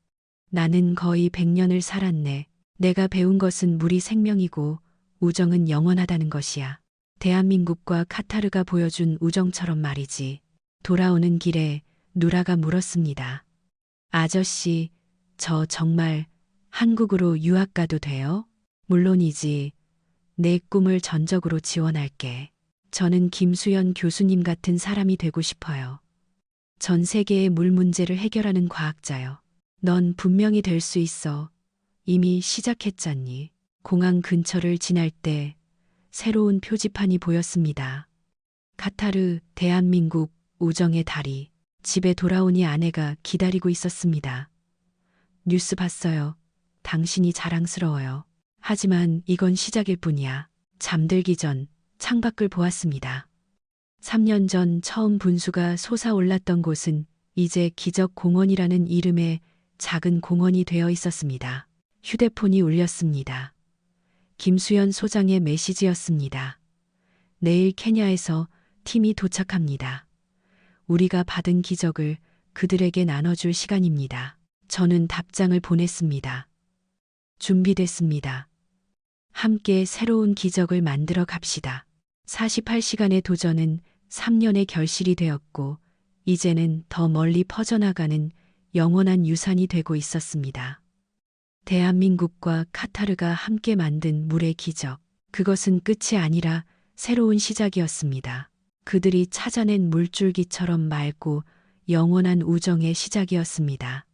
Speaker 1: 나는 거의 100년을 살았네. 내가 배운 것은 물이 생명이고 우정은 영원하다는 것이야. 대한민국과 카타르가 보여준 우정처럼 말이지. 돌아오는 길에 누라가 물었습니다. 아저씨, 저 정말 한국으로 유학 가도 돼요? 물론이지. 내 꿈을 전적으로 지원할게. 저는 김수연 교수님 같은 사람이 되고 싶어요. 전 세계의 물 문제를 해결하는 과학자요. 넌 분명히 될 수 있어. 이미 시작했잖니. 공항 근처를 지날 때 새로운 표지판이 보였습니다. 카타르, 대한민국, 우정의 다리. 집에 돌아오니 아내가 기다리고 있었습니다. 뉴스 봤어요. 당신이 자랑스러워요. 하지만 이건 시작일 뿐이야. 잠들기 전 창밖을 보았습니다. 3년 전 처음 분수가 솟아올랐던 곳은 이제 기적공원이라는 이름의 작은 공원이 되어 있었습니다. 휴대폰이 울렸습니다. 김수연 소장의 메시지였습니다. 내일 케냐에서 팀이 도착합니다. 우리가 받은 기적을 그들에게 나눠줄 시간입니다. 저는 답장을 보냈습니다. 준비됐습니다. 함께 새로운 기적을 만들어 갑시다. 48시간의 도전은 3년의 결실이 되었고, 이제는 더 멀리 퍼져나가는 영원한 유산이 되고 있었습니다. 대한민국과 카타르가 함께 만든 물의 기적. 그것은 끝이 아니라 새로운 시작이었습니다. 그들이 찾아낸 물줄기처럼 맑고 영원한 우정의 시작이었습니다.